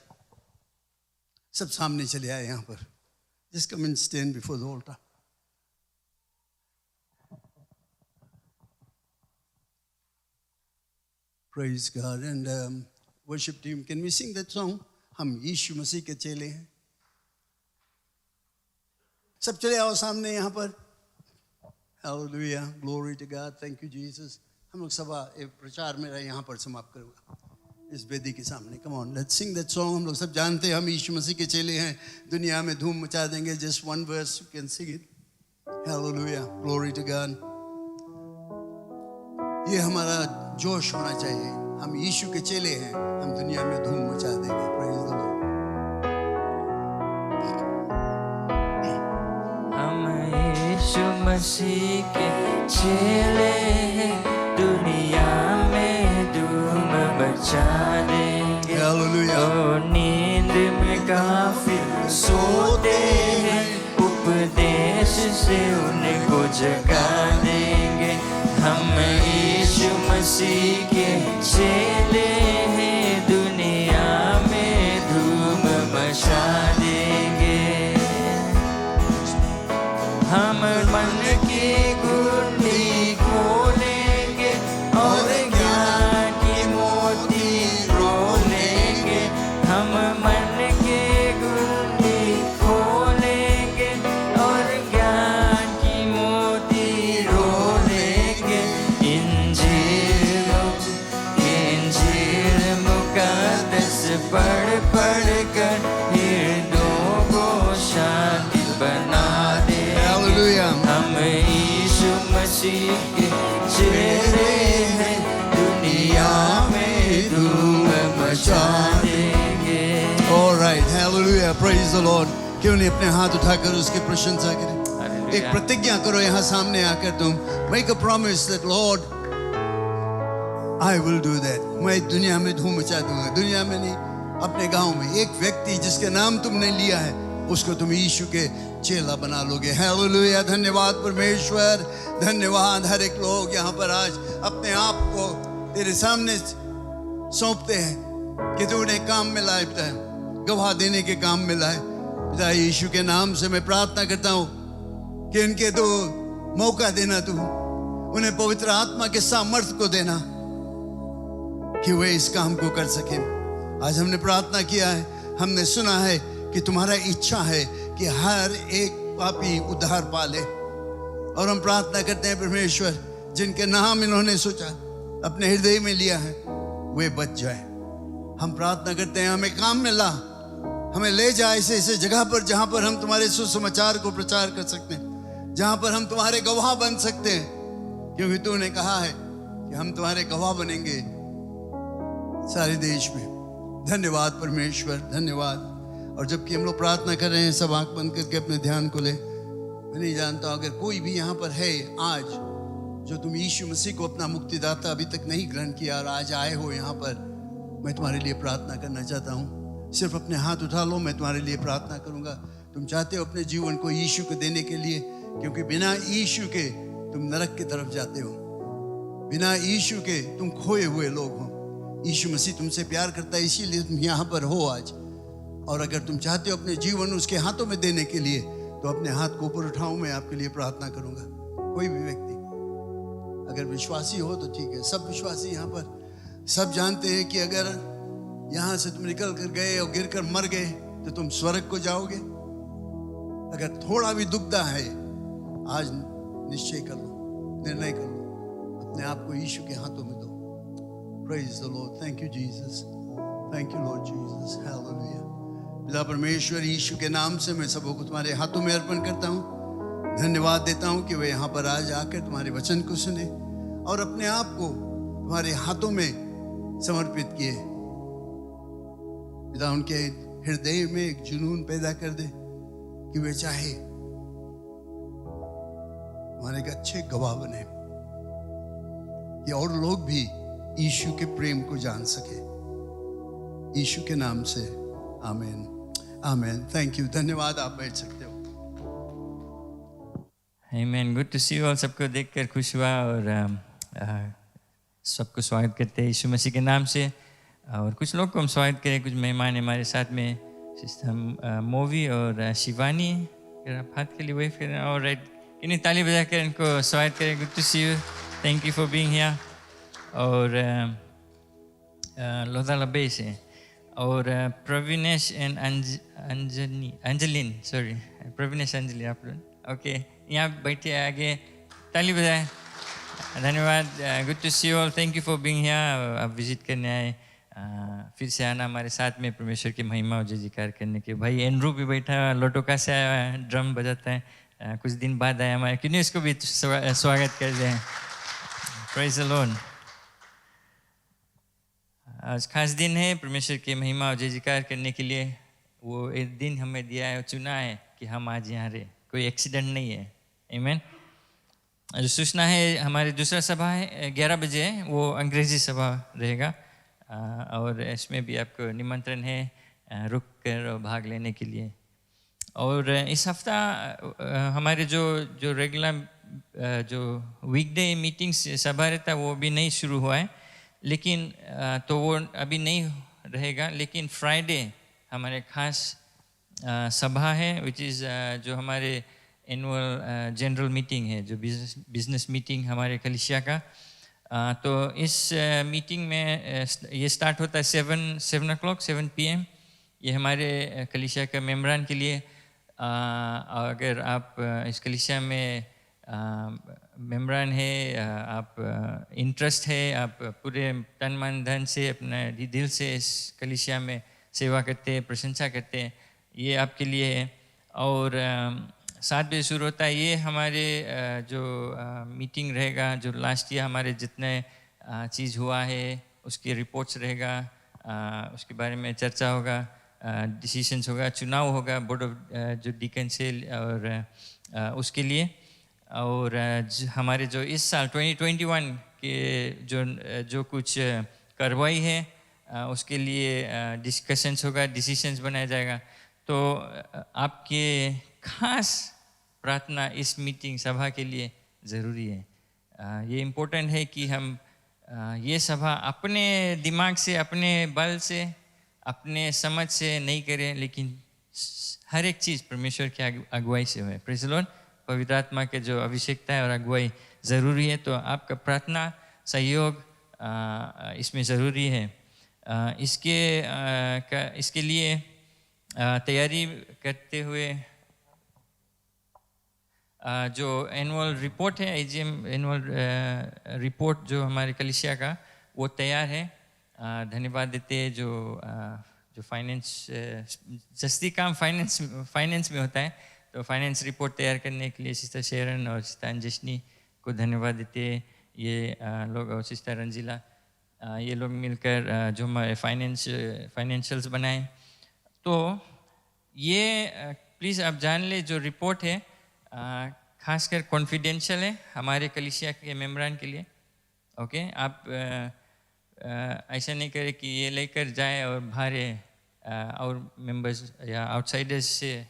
सब सामने चले आए यहाँ पर। Just come and stand before the altar. Praise God and worship team, can we sing that song? हम यीशु मसीह के चेले हैं। सब चले आओ सामने यहाँ पर। Hallelujah, glory to God, thank you Jesus। हम लोग सभा एक प्रचार मेरा यहाँ पर समाप्त करूँगा इस वेदी के सामने। Come on, let's sing that song। हम लोग सब जानते हैं हम यीशु मसीह के चेले हैं, दुनिया में धूम मचा देंगे। Just one verse, you can sing it। Hallelujah, glory to God। ये हमारा जोश होना चाहिए। हम यीशु के चेले हैं, हम दुनिया में धूम मचा देंगे। Praise the Lord। हम यीशु मसीह के चेले हैं, दुनिया में धूम मचा देंगे। Hallelujah। ओ नींद में काफिर सोते हैं, उपदेश से उनको जगा देंगे। हम यीशु मसीह के चेले हैं, दुनिया में धूम मचा देंगे। हम मन की कुंडी खोलेंगे और ज्ञान की मोती रोलेंगे। हम मन की कुंडी खोलेंगे और ज्ञान की मोती रोलेंगे। इंजील मुकद्दस पढ़ पढ़ कर हृदयों को शांति बना दे। Hallelujah। हम यीशु मसीह के चेले हैं, दुनिया में धूम मचा देंगे। All right, hallelujah, praise the Lord। क्यों नहीं अपने हाथ उठाकर उसकी प्रशंसा करें? Hallelujah। एक प्रतिज्ञा करो यहाँ सामने आकर तुम। Make a promise that Lord, I will do that. मैं दुनिया में धूम मचा दूंगा, दुनिया में नहीं, अपने गांव में। एक व्यक्ति जिसके नाम तुमने लिया है उसको तुम यीशु के चेला बना लोगे। हालेलुया, धन्यवाद परमेश्वर, धन्यवाद। हर एक लोग यहाँ पर आज अपने आप को तेरे सामने सौंपते हैं कि तू उन्हें काम में लाए पिता, गवाह देने के काम में लाए पिता। यीशु के नाम से मैं प्रार्थना करता हूँ कि इनके तो मौका देना, तू उन्हें पवित्र आत्मा के सामर्थ्य को देना कि वे इस काम को कर सके। आज हमने प्रार्थना किया है, हमने सुना है कि तुम्हारा इच्छा है कि हर एक पापी उद्धार पाले, और हम प्रार्थना करते हैं परमेश्वर जिनके नाम इन्होंने सोचा, अपने हृदय में लिया है, वे बच जाए। हम प्रार्थना करते हैं हमें काम में ला, हमें ले जाए ऐसे ऐसे जगह पर जहां पर हम तुम्हारे सुसमाचार को प्रचार कर सकते हैं, जहां पर हम तुम्हारे गवाह बन सकते हैं, क्योंकि तूने कहा है कि हम तुम्हारे गवाह बनेंगे सारे देश में। धन्यवाद परमेश्वर, धन्यवाद। और जबकि हम लोग प्रार्थना कर रहे हैं, सब आंख बंद करके अपने ध्यान को ले। मैं नहीं जानता अगर कोई भी यहाँ पर है आज जो तुम यीशु मसीह को अपना मुक्तिदाता अभी तक नहीं ग्रहण किया और आज आए हो यहाँ पर, मैं तुम्हारे लिए प्रार्थना करना चाहता हूँ। सिर्फ अपने हाथ उठा लो, मैं तुम्हारे लिए प्रार्थना करूँगा। तुम चाहते हो अपने जीवन को यीशु को देने के लिए, क्योंकि बिना यीशु के तुम नरक की तरफ जाते हो, बिना यीशु के तुम खोए हुए लोग हो। यीशु मसीह तुमसे प्यार करता है, इसीलिए तुम यहाँ पर हो आज। और अगर तुम चाहते हो अपने जीवन उसके हाथों में देने के लिए, तो अपने हाथ को ऊपर उठाओ, मैं आपके लिए प्रार्थना करूँगा। कोई भी व्यक्ति अगर विश्वासी हो तो ठीक है। सब विश्वासी यहाँ पर, सब जानते हैं कि अगर यहाँ से तुम निकल कर गए और गिर कर मर गए तो तुम स्वर्ग को जाओगे। अगर थोड़ा भी दुखता है, आज निश्चय कर लो, निर्णय कर लो, अपने आप को यीशु के हाथों में दो। Praise the Lord, thank you Jesus, thank you Lord Jesus, hallelujah. पिता परमेश्वर, यीशु के नाम से मैं सबको तुम्हारे हाथों में अर्पण करता हूँ। धन्यवाद देता हूँ कि वे यहाँ पर आज आकर तुम्हारे वचन को सुने और अपने आप को तुम्हारे हाथों में समर्पित किए। पिता, उनके हृदय में एक जुनून पैदा कर दे कि वे चाहे हमारे एक अच्छे गवाह बने, कि और लोग भी यीशु के प्रेम को जान सके। यीशु के नाम से आमीन, आमीन। थैंक यू, धन्यवाद। आप बैठ सकते हो। आमीन, good to see you all. सबको देखकर खुश हुआ और सबको स्वागत करते हैं यीशु मसीह के नाम से। और कुछ लोग को हम स्वागत करें, कुछ मेहमान हमारे साथ में, सिस्टर मोवी और शिवानी। अगर आप हाथ के लिए वेव करें, और राइट, किन्हीं ताली बजा कर इनको स्वागत करें। Good to see you, thank you for being here. और लोधा लबे से, और प्रवीनेश एंड अंजलिन, सॉरी प्रवीनेश अंजलि, आप लोग ओके यहाँ बैठे आगे, ताली बजाएं। धन्यवाद, good to see you all, thank you for being here. आप विजिट करने आए, फिर से आना हमारे साथ में परमेश्वर की महिमा और जय जयकार करने के। भाई एंड्रू भी बैठा, लोटोका से आया है, ड्रम बजाता है, कुछ दिन बाद आया हमारे, क्यों नहीं इसको भी स्वागत कर दें। Praise the Lord. आज खास दिन है परमेश्वर की महिमा और जय जयकार करने के लिए। वो एक दिन हमें दिया है, चुना है कि हम आज यहाँ रहे, कोई एक्सीडेंट नहीं है। आमीन। जो सूचना है, हमारी दूसरा सभा है 11 बजे, वो अंग्रेजी सभा रहेगा, और इसमें भी आपको निमंत्रण है रुक कर और भाग लेने के लिए। और इस हफ्ता हमारे जो रेगुलर जो वीकडे मीटिंग्स सभा रहता है, वो भी नहीं शुरू हुआ है, लेकिन तो वो अभी नहीं रहेगा। लेकिन फ्राइडे हमारे खास सभा है, विच इज़ जो हमारे एनुअल जनरल मीटिंग है, जो बिजनेस मीटिंग हमारे कलीसिया का। तो इस मीटिंग में ये स्टार्ट होता है 7 PM। ये हमारे कलीसिया का मेम्बरान के लिए, अगर आप इस कलीसिया में मेम्बरान है, आप इंटरेस्ट है, आप पूरे तन मन धन से अपने दिल से इस कलीसिया में सेवा करते हैं, प्रशंसा करते हैं, ये आपके लिए है। और 7 बजे शुरू होता है। ये हमारे जो मीटिंग रहेगा, जो लास्ट ईयर हमारे जितने चीज़ हुआ है उसकी रिपोर्ट्स रहेगा, उसके बारे में चर्चा होगा, डिसीजंस होगा, चुनाव होगा बोर्ड ऑफ जो डीकन से, और उसके लिए और हमारे जो इस साल 2021 के जो कुछ कार्रवाई है उसके लिए डिस्कशंस होगा, डिसीजंस बनाया जाएगा। तो आपके खास प्रार्थना इस मीटिंग सभा के लिए ज़रूरी है। ये इम्पोर्टेंट है कि हम ये सभा अपने दिमाग से, अपने बल से, अपने समझ से नहीं करें, लेकिन हर एक चीज़ परमेश्वर की अगुवाई से हुए। Praise the Lord. पवित्र आत्मा के जो अभिषेकता है और अगुवाई ज़रूरी है, तो आपका प्रार्थना सहयोग इसमें ज़रूरी है। इसके लिए तैयारी करते हुए जो एनुअल रिपोर्ट है, AGM एनुअल रिपोर्ट जो हमारे कलीसिया का, वो तैयार है। धन्यवाद देते हैं जो फाइनेंस, जस्ती काम फाइनेंस में होता है, तो फाइनेंस रिपोर्ट तैयार करने के लिए सिस्टर शेरन और सिस्टर अंजनी को धन्यवाद देते हैं। ये लोग और सिस्टर रंजीला, ये लोग मिलकर जो हमारे फाइनेंशियल्स बनाए। तो ये प्लीज़ आप जान ले, जो रिपोर्ट है खासकर कॉन्फिडेंशियल है हमारे कलीसिया के मेम्बरान के लिए। ओके, आप ऐसा नहीं करें कि ये लेकर जाए और बाहर और मेंबर्स या आउटसाइडर्स से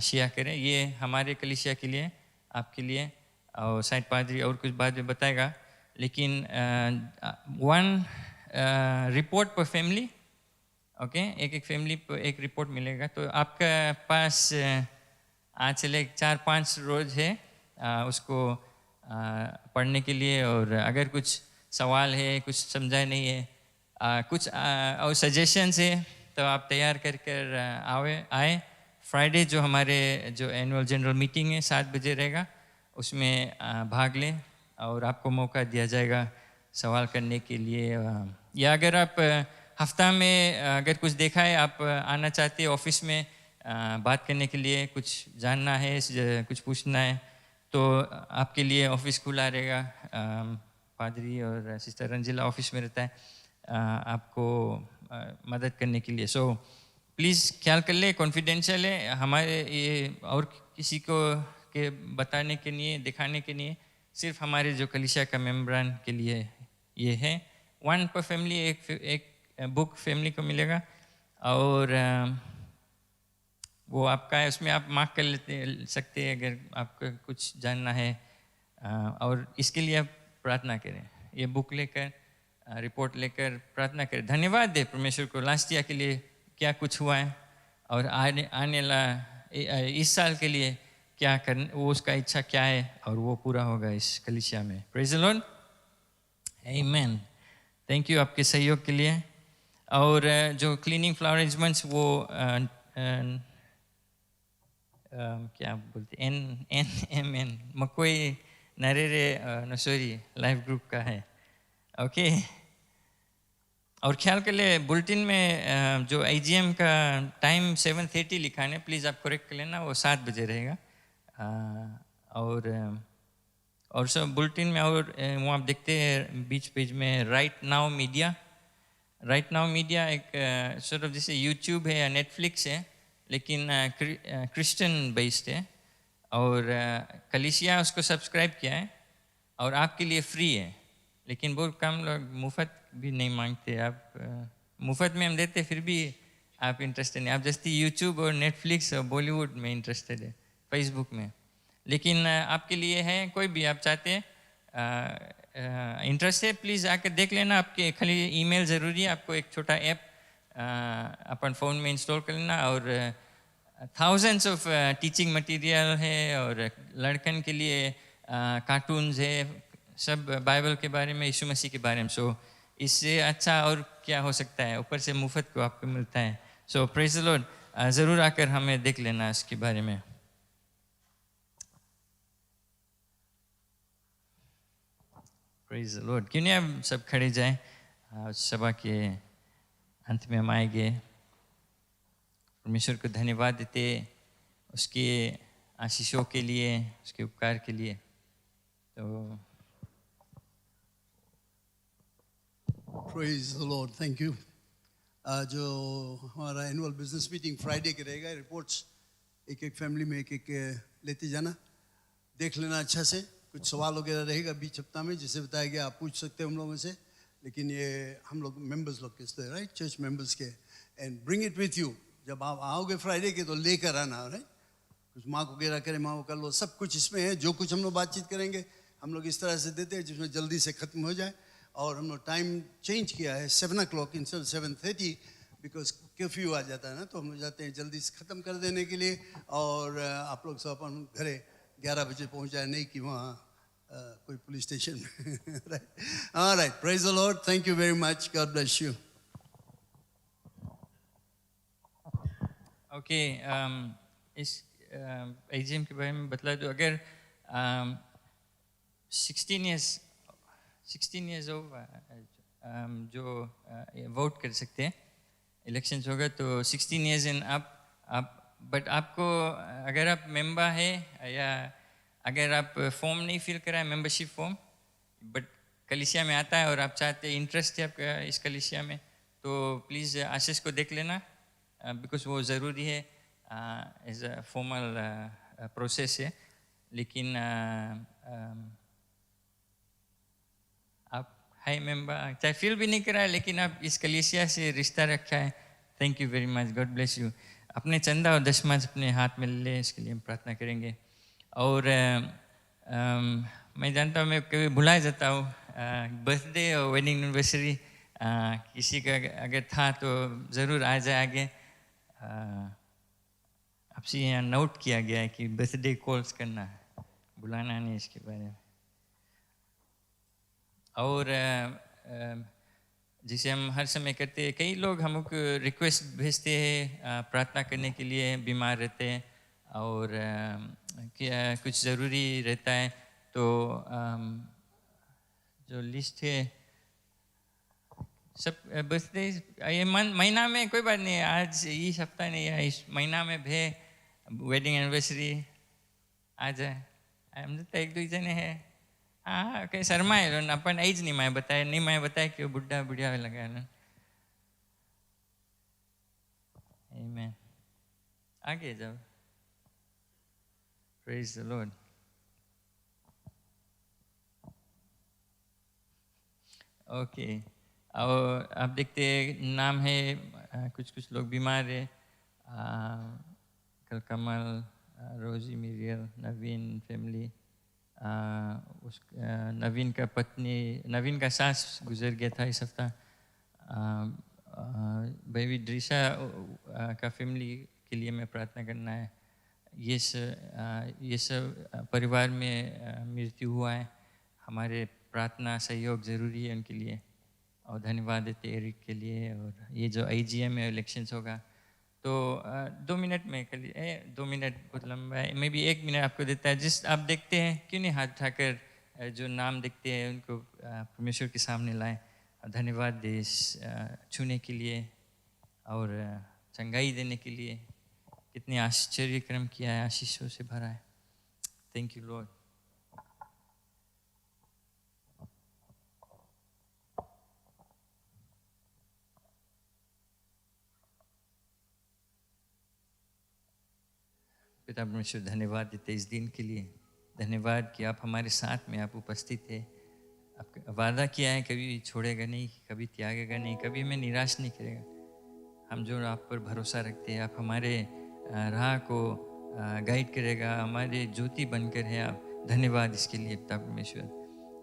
शेयर करें। ये हमारे कलीसिया के लिए, आपके लिए, और शायद पादरी और कुछ बाद में बताएगा, लेकिन 1 रिपोर्ट पर फैमिली। ओके, एक फैमिली पर एक रिपोर्ट मिलेगा। तो आपका पास आज चले 4-5 रोज है उसको पढ़ने के लिए, और अगर कुछ सवाल है, कुछ समझा नहीं है, कुछ और सजेशंस है, तो आप तैयार कर आए। फ्राइडे जो हमारे जो एनुअल जनरल मीटिंग है 7 बजे रहेगा, उसमें भाग लें और आपको मौका दिया जाएगा सवाल करने के लिए। या अगर आप हफ्ता में अगर कुछ देखा है, आप आना चाहते हैं ऑफिस में बात करने के लिए, कुछ जानना है, कुछ पूछना है, तो आपके लिए ऑफिस खुला रहेगा। पादरी और सिस्टर रंजीला ऑफिस में रहता है आपको मदद करने के लिए। सो प्लीज़ ख्याल कर ले, कॉन्फिडेंशियल है हमारे ये, और किसी को के बताने के लिए, दिखाने के लिए, सिर्फ हमारे जो कलीसिया का मेम्बरान के लिए ये है। 1 पर फैमिली, एक बुक फैमिली को मिलेगा, और वो आपका है, उसमें आप मार्क कर सकते हैं अगर आपको कुछ जानना है। और इसके लिए आप प्रार्थना करें, ये बुक लेकर, रिपोर्ट लेकर प्रार्थना करें। धन्यवाद दे परमेश्वर को लास्ट ईयर के लिए क्या कुछ हुआ है, और आने ला इस साल के लिए क्या करना, वो उसका इच्छा क्या है, और वो पूरा होगा इस कलीसिया में। प्रेज़ द लॉर्ड, आमीन। थैंक यू आपके सहयोग के लिए। और जो क्लीनिंग फ्लावर अरेंजमेंट्स, वो क्या बोलते NMN मकोई नरेरे नसोरी लाइफ ग्रुप का है। ओके, और ख्याल कर ले, बुलेटिन में जो AGM का टाइम 7:30 लिखा है, प्लीज़ आप करेक्ट कर लेना, वो 7 बजे रहेगा। और सब बुलेटिन में, और वो आप देखते हैं बीच पेज में राइट नाउ मीडिया एक सॉर्ट ऑफ जैसे यूट्यूब है या नेटफ्लिक्स है, लेकिन क्रिश्चियन बेस्ड है, और कलीसिया उसको सब्सक्राइब किया है और आपके लिए फ्री है। लेकिन बहुत कम लोग मुफ्त भी नहीं मांगते। आप मुफ्त में हम देते, फिर भी आप इंटरेस्टेड नहीं। आप जैसे यूट्यूब और नेटफ्लिक्स और बॉलीवुड में इंटरेस्टेड है, फेसबुक में। लेकिन आपके लिए है, कोई भी आप चाहते हैं इंटरेस्ट है, प्लीज़ आकर देख लेना। आपके खाली ईमेल ज़रूरी है, आपको एक छोटा ऐप अपन फ़ोन में इंस्टॉल कर लेना, और थाउजेंड्स ऑफ टीचिंग मटेरियल है, और लड़कन के लिए कार्टून्स है, सब बाइबल के बारे में, यीशु मसीह के बारे में। सो इससे अच्छा और क्या हो सकता है, ऊपर से मुफ्त को आपको मिलता है। सो प्रेज़ द लॉर्ड, ज़रूर आकर हमें देख लेना इसके बारे में। Praise the Lord. क्यों नहीं आप सब खड़े जाएं, सभा के अंत में हम आएंगे। परमेश्वर को धन्यवाद देते उसके आशीषों के लिए, उसके उपकार के लिए। तो praise the Lord, thank you. जो हमारा एनुअल बिजनेस मीटिंग फ्राइडे के रहेगा, रिपोर्ट्स एक फैमिली में एक लेते जाना। देख लेना अच्छा से। कुछ सवाल वगैरह रहेगा बीच हफ्ता में, जैसे बताया गया आप पूछ सकते हैं हम लोगों से, लेकिन ये हम लोग मेंबर्स लोग के राइट, चर्च मेंबर्स के। And bring it with you, जब आप आओगे फ्राइडे के तो लेकर आना, राइट। कुछ मार्क वगैरह करें, माँ कर लो, सब कुछ इसमें है। जो कुछ हम लोग बातचीत करेंगे हम लोग इस तरह से देते हैं जिसमें जल्दी से ख़त्म हो जाए। और हम लोग टाइम चेंज किया है 7 o'clock इंस्टेड 7:30, बिकॉज कर्फ्यू आ जाता है ना, तो हम लोग जाते हैं जल्दी से ख़त्म कर देने के लिए। और आप लोग सब अपन घरे 11 बजे पहुँच जाए, नहीं कि वहाँ कोई पुलिस स्टेशन में। Right, praise the Lord, thank you very much, God bless you. Okay, इस एजीएम के बारे में बतला दो। अगर 16 years जो वोट कर सकते हैं, इलेक्शंस होगा तो 16 years इन आप बट आपको अगर आप मेंबर है या अगर आप फॉर्म नहीं फिल करा है, मेंबरशिप फॉर्म, बट कलीसिया में आता है और आप चाहते हैं, इंटरेस्ट है आपका इस कलीसिया में, तो प्लीज़ आशीष को देख लेना, बिकॉज वो ज़रूरी है, एज अ फॉर्मल प्रोसेस है। लेकिन आप हाई मेंबर चाहे फील भी नहीं करा है, लेकिन आप इस कलीसिया से रिश्ता रखा है, thank you very much, God bless you. अपने चंदा और दशमांश अपने हाथ में ले, इसके लिए हम प्रार्थना करेंगे। और मैं जानता हूँ मैं कभी भुला जाता हूँ, बर्थडे और वेडिंग एनिवर्सरी किसी का अगर था तो ज़रूर आ जाए आगे। आपसे यहाँ नोट किया गया है कि बर्थडे कॉल्स करना है, बुलाना नहीं इसके बारे में। और जिसे हम हर समय करते हैं, कई लोग हमको रिक्वेस्ट भेजते हैं प्रार्थना करने के लिए, बीमार रहते हैं और क्या कुछ ज़रूरी रहता है, तो जो लिस्ट है सब बर्थडे ये महीना में कोई बात नहीं, आज इस हफ्ता नहीं है, इस महीना में भे वेडिंग एनिवर्सरी आ जाए। हम तो एक दो जने हैं, हाँ कहीं शर्मा है अपन एज नहीं मैं बताया कि वो बुढ़ा बुढ़िया लगा ना। आमीन, आगे जाओ, प्रेज द लॉर्ड। ओके, और आप देखते हैं नाम है, कुछ लोग बीमार है, कल कमल, रोजी, मिरियल, नवीन फैमिली, उस नवीन का पत्नी, नवीन का सास गुजर गया था इस हफ्ता, बेबी ड्रीशा का फैमिली के लिए मैं प्रार्थना करना है। ये सब परिवार में मृत्यु हुआ है, हमारे प्रार्थना सहयोग ज़रूरी है उनके लिए। और धन्यवाद देते एरिक के लिए। और ये जो IGM में इलेक्शंस होगा तो 2 मिनट में कर लिए, 2 मिनट बहुत लंबा है, मे भी 1 मिनट आपको देता है। जिस आप देखते हैं क्यों नहीं हाथ उठाकर जो नाम देखते हैं उनको परमेश्वर के सामने लाएं। धन्यवाद दे छूने के लिए और चंगाई देने के लिए, कितने आश्चर्य कर्म किया है, आशीषों से भरा है। Thank you Lord. पिता परमेश्वर, धन्यवाद देते इस दिन के लिए, धन्यवाद कि आप हमारे साथ में, आप उपस्थित थे। आपका वादा किया है कभी छोड़ेगा नहीं, कभी त्यागेगा नहीं, कभी हमें निराश नहीं करेगा। हम जो आप पर भरोसा रखते हैं, आप हमारे राह को गाइड करेगा, हमारे ज्योति बनकर है आप। धन्यवाद इसके लिए पिता परमेश्वर,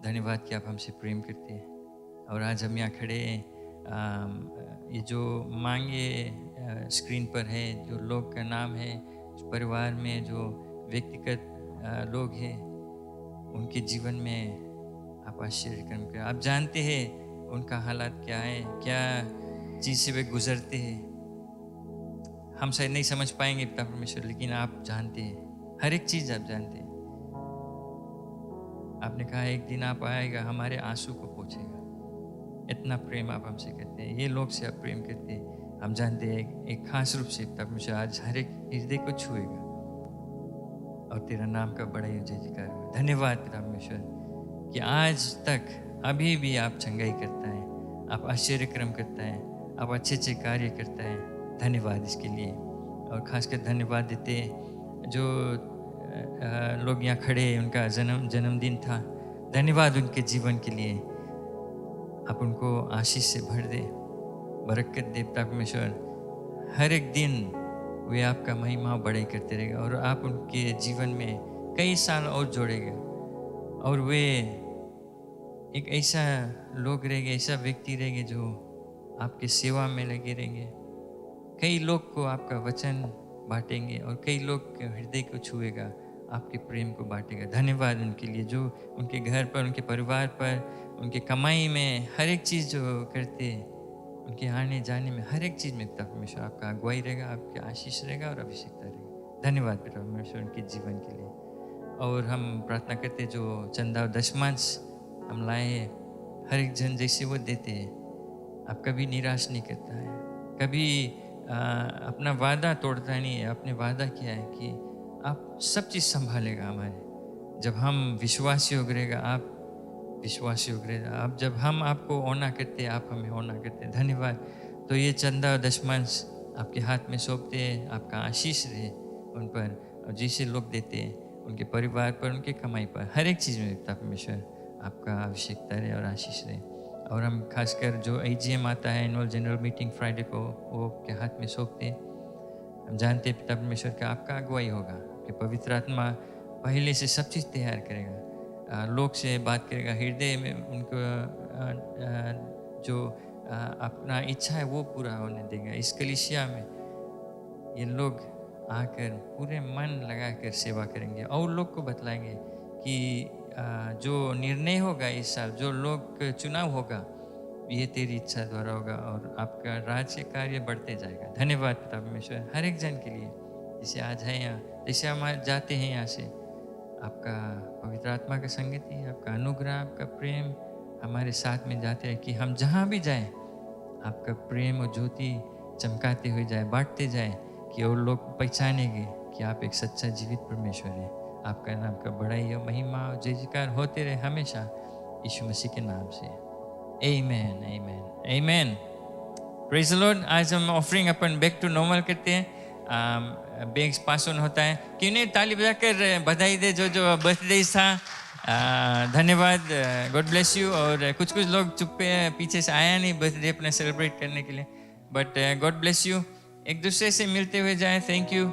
धन्यवाद कि आप हमसे प्रेम करते हैं। और आज हम यहाँ खड़े हैं, ये जो मांगे स्क्रीन पर है, जो लोग का नाम है, परिवार में जो व्यक्तिगत लोग हैं, उनके जीवन में आप आश्चर्य कर्म करें। आप जानते हैं उनका हालात क्या है, क्या चीज़ से वे गुजरते हैं। हम शायद नहीं समझ पाएंगे पिता परमेश्वर, लेकिन आप जानते हैं, हर एक चीज़ आप जानते हैं। आपने कहा एक दिन आप आएगा, हमारे आंसू को पोंछेगा। इतना प्रेम आप हमसे करते हैं, ये लोग से आप प्रेम करते हैं। हम जानते हैं एक खास रूप से पिता परमेश्वर आज हर एक हृदय को छुएगा और तेरा नाम का बड़ा ही जय जयकार हो। धन्यवाद पिता परमेश्वर कि आज तक अभी भी आप चंगाई करता है, आप आश्चर्य कर्म करता है, आप अच्छे अच्छे कार्य करता है। धन्यवाद इसके लिए। और खासकर धन्यवाद देते जो लोग यहाँ खड़े हैं, उनका जन्मदिन था। धन्यवाद उनके जीवन के लिए। आप उनको आशीष से भर दे, बरकत दे पिता परमेश्वर। हर एक दिन वे आपका महिमा बढ़ाई करते रहेगा और आप उनके जीवन में कई साल और जोड़ेगा और वे एक ऐसा लोग रहेंगे, ऐसा व्यक्ति रहेंगे जो आपके सेवा में लगे रहेंगे। कई लोग को आपका वचन बांटेंगे और कई लोग के हृदय को छुएगा, आपके प्रेम को बांटेगा। धन्यवाद उनके लिए, जो उनके घर पर, उनके परिवार पर, उनके कमाई में हर एक चीज़ जो करते, उनके आने जाने में हर एक चीज़ में पिता परमेश्वर आपका अगुवाई रहेगा, आपके आशीष रहेगा और अभिषेकता रहेगा। धन्यवाद पिता परमेश्वर उनके जीवन के लिए। और हम प्रार्थना करते जो चंदा और दशमांश हम लाए, हर एक जन जैसे वो देते हैं, आप कभी निराश नहीं करता है, कभी अपना वादा तोड़ता नहीं है। आपने वादा किया है कि आप सब चीज़ संभालेगा हमारे। जब हम विश्वासी हो गएगा, आप विश्वासी हो गएगा। आप जब हम आपको होना करते, आप हमें होना करते। धन्यवाद। तो ये चंदा और दशमांश आपके हाथ में सौंपते हैं, आपका आशीष रहे उन पर, और जिसे लोग देते हैं उनके परिवार पर, उनके कमाई पर, हर एक चीज़ में पिता परमेश्वर आपका अभिषेकता रहे और आशीष रहे। और हम खासकर जो AGM आता है, एनुअल जनरल मीटिंग फ्राइडे को, वो के हाथ में सौंपते हैं। हम जानते हैं पिता परमेश्वर का आपका अगुवाई होगा कि पवित्र आत्मा पहले से सब चीज़ तैयार करेगा, लोग से बात करेगा, हृदय में उनको जो अपना इच्छा है वो पूरा होने देगा। इस कलीसिया में ये लोग आकर पूरे मन लगाकर सेवा करेंगे और लोग को बतलाएंगे कि जो निर्णय होगा इस साल, जो लोग चुनाव होगा, ये तेरी इच्छा द्वारा होगा और आपका राज्य कार्य बढ़ते जाएगा। धन्यवाद पिता परमेश्वर हर एक जन के लिए, जैसे आज है यहाँ, जैसे हम आज जाते हैं यहाँ से, आपका पवित्र आत्मा का संगति, आपका अनुग्रह, आपका प्रेम हमारे साथ में जाते हैं कि हम जहाँ भी जाएं आपका प्रेम और ज्योति चमकाते हुए जाए, बांटते जाए, कि और लोग पहचानेंगे कि आप एक सच्चा जीवित परमेश्वर है। आपका नाम का बड़ाई और महिमा और जय जयकार होते रहे हमेशा, यीशु मसीह के नाम से। आमेन, आमेन, आमेन। Praise the Lord. आज हम ऑफरिंग अपन बैक टू नॉर्मल करते हैं। बैंक्स पास ऑन होता है, क्यों नहीं ताली बजाकर बधाई दे जो जो बर्थडे था। धन्यवाद, गॉड ब्लेस यू। और कुछ लोग चुप्पे पीछे से आया नहीं बर्थडे अपना सेलिब्रेट करने के लिए, बट गॉड ब्लेस यू। एक दूसरे से मिलते हुए जाएं। Thank you.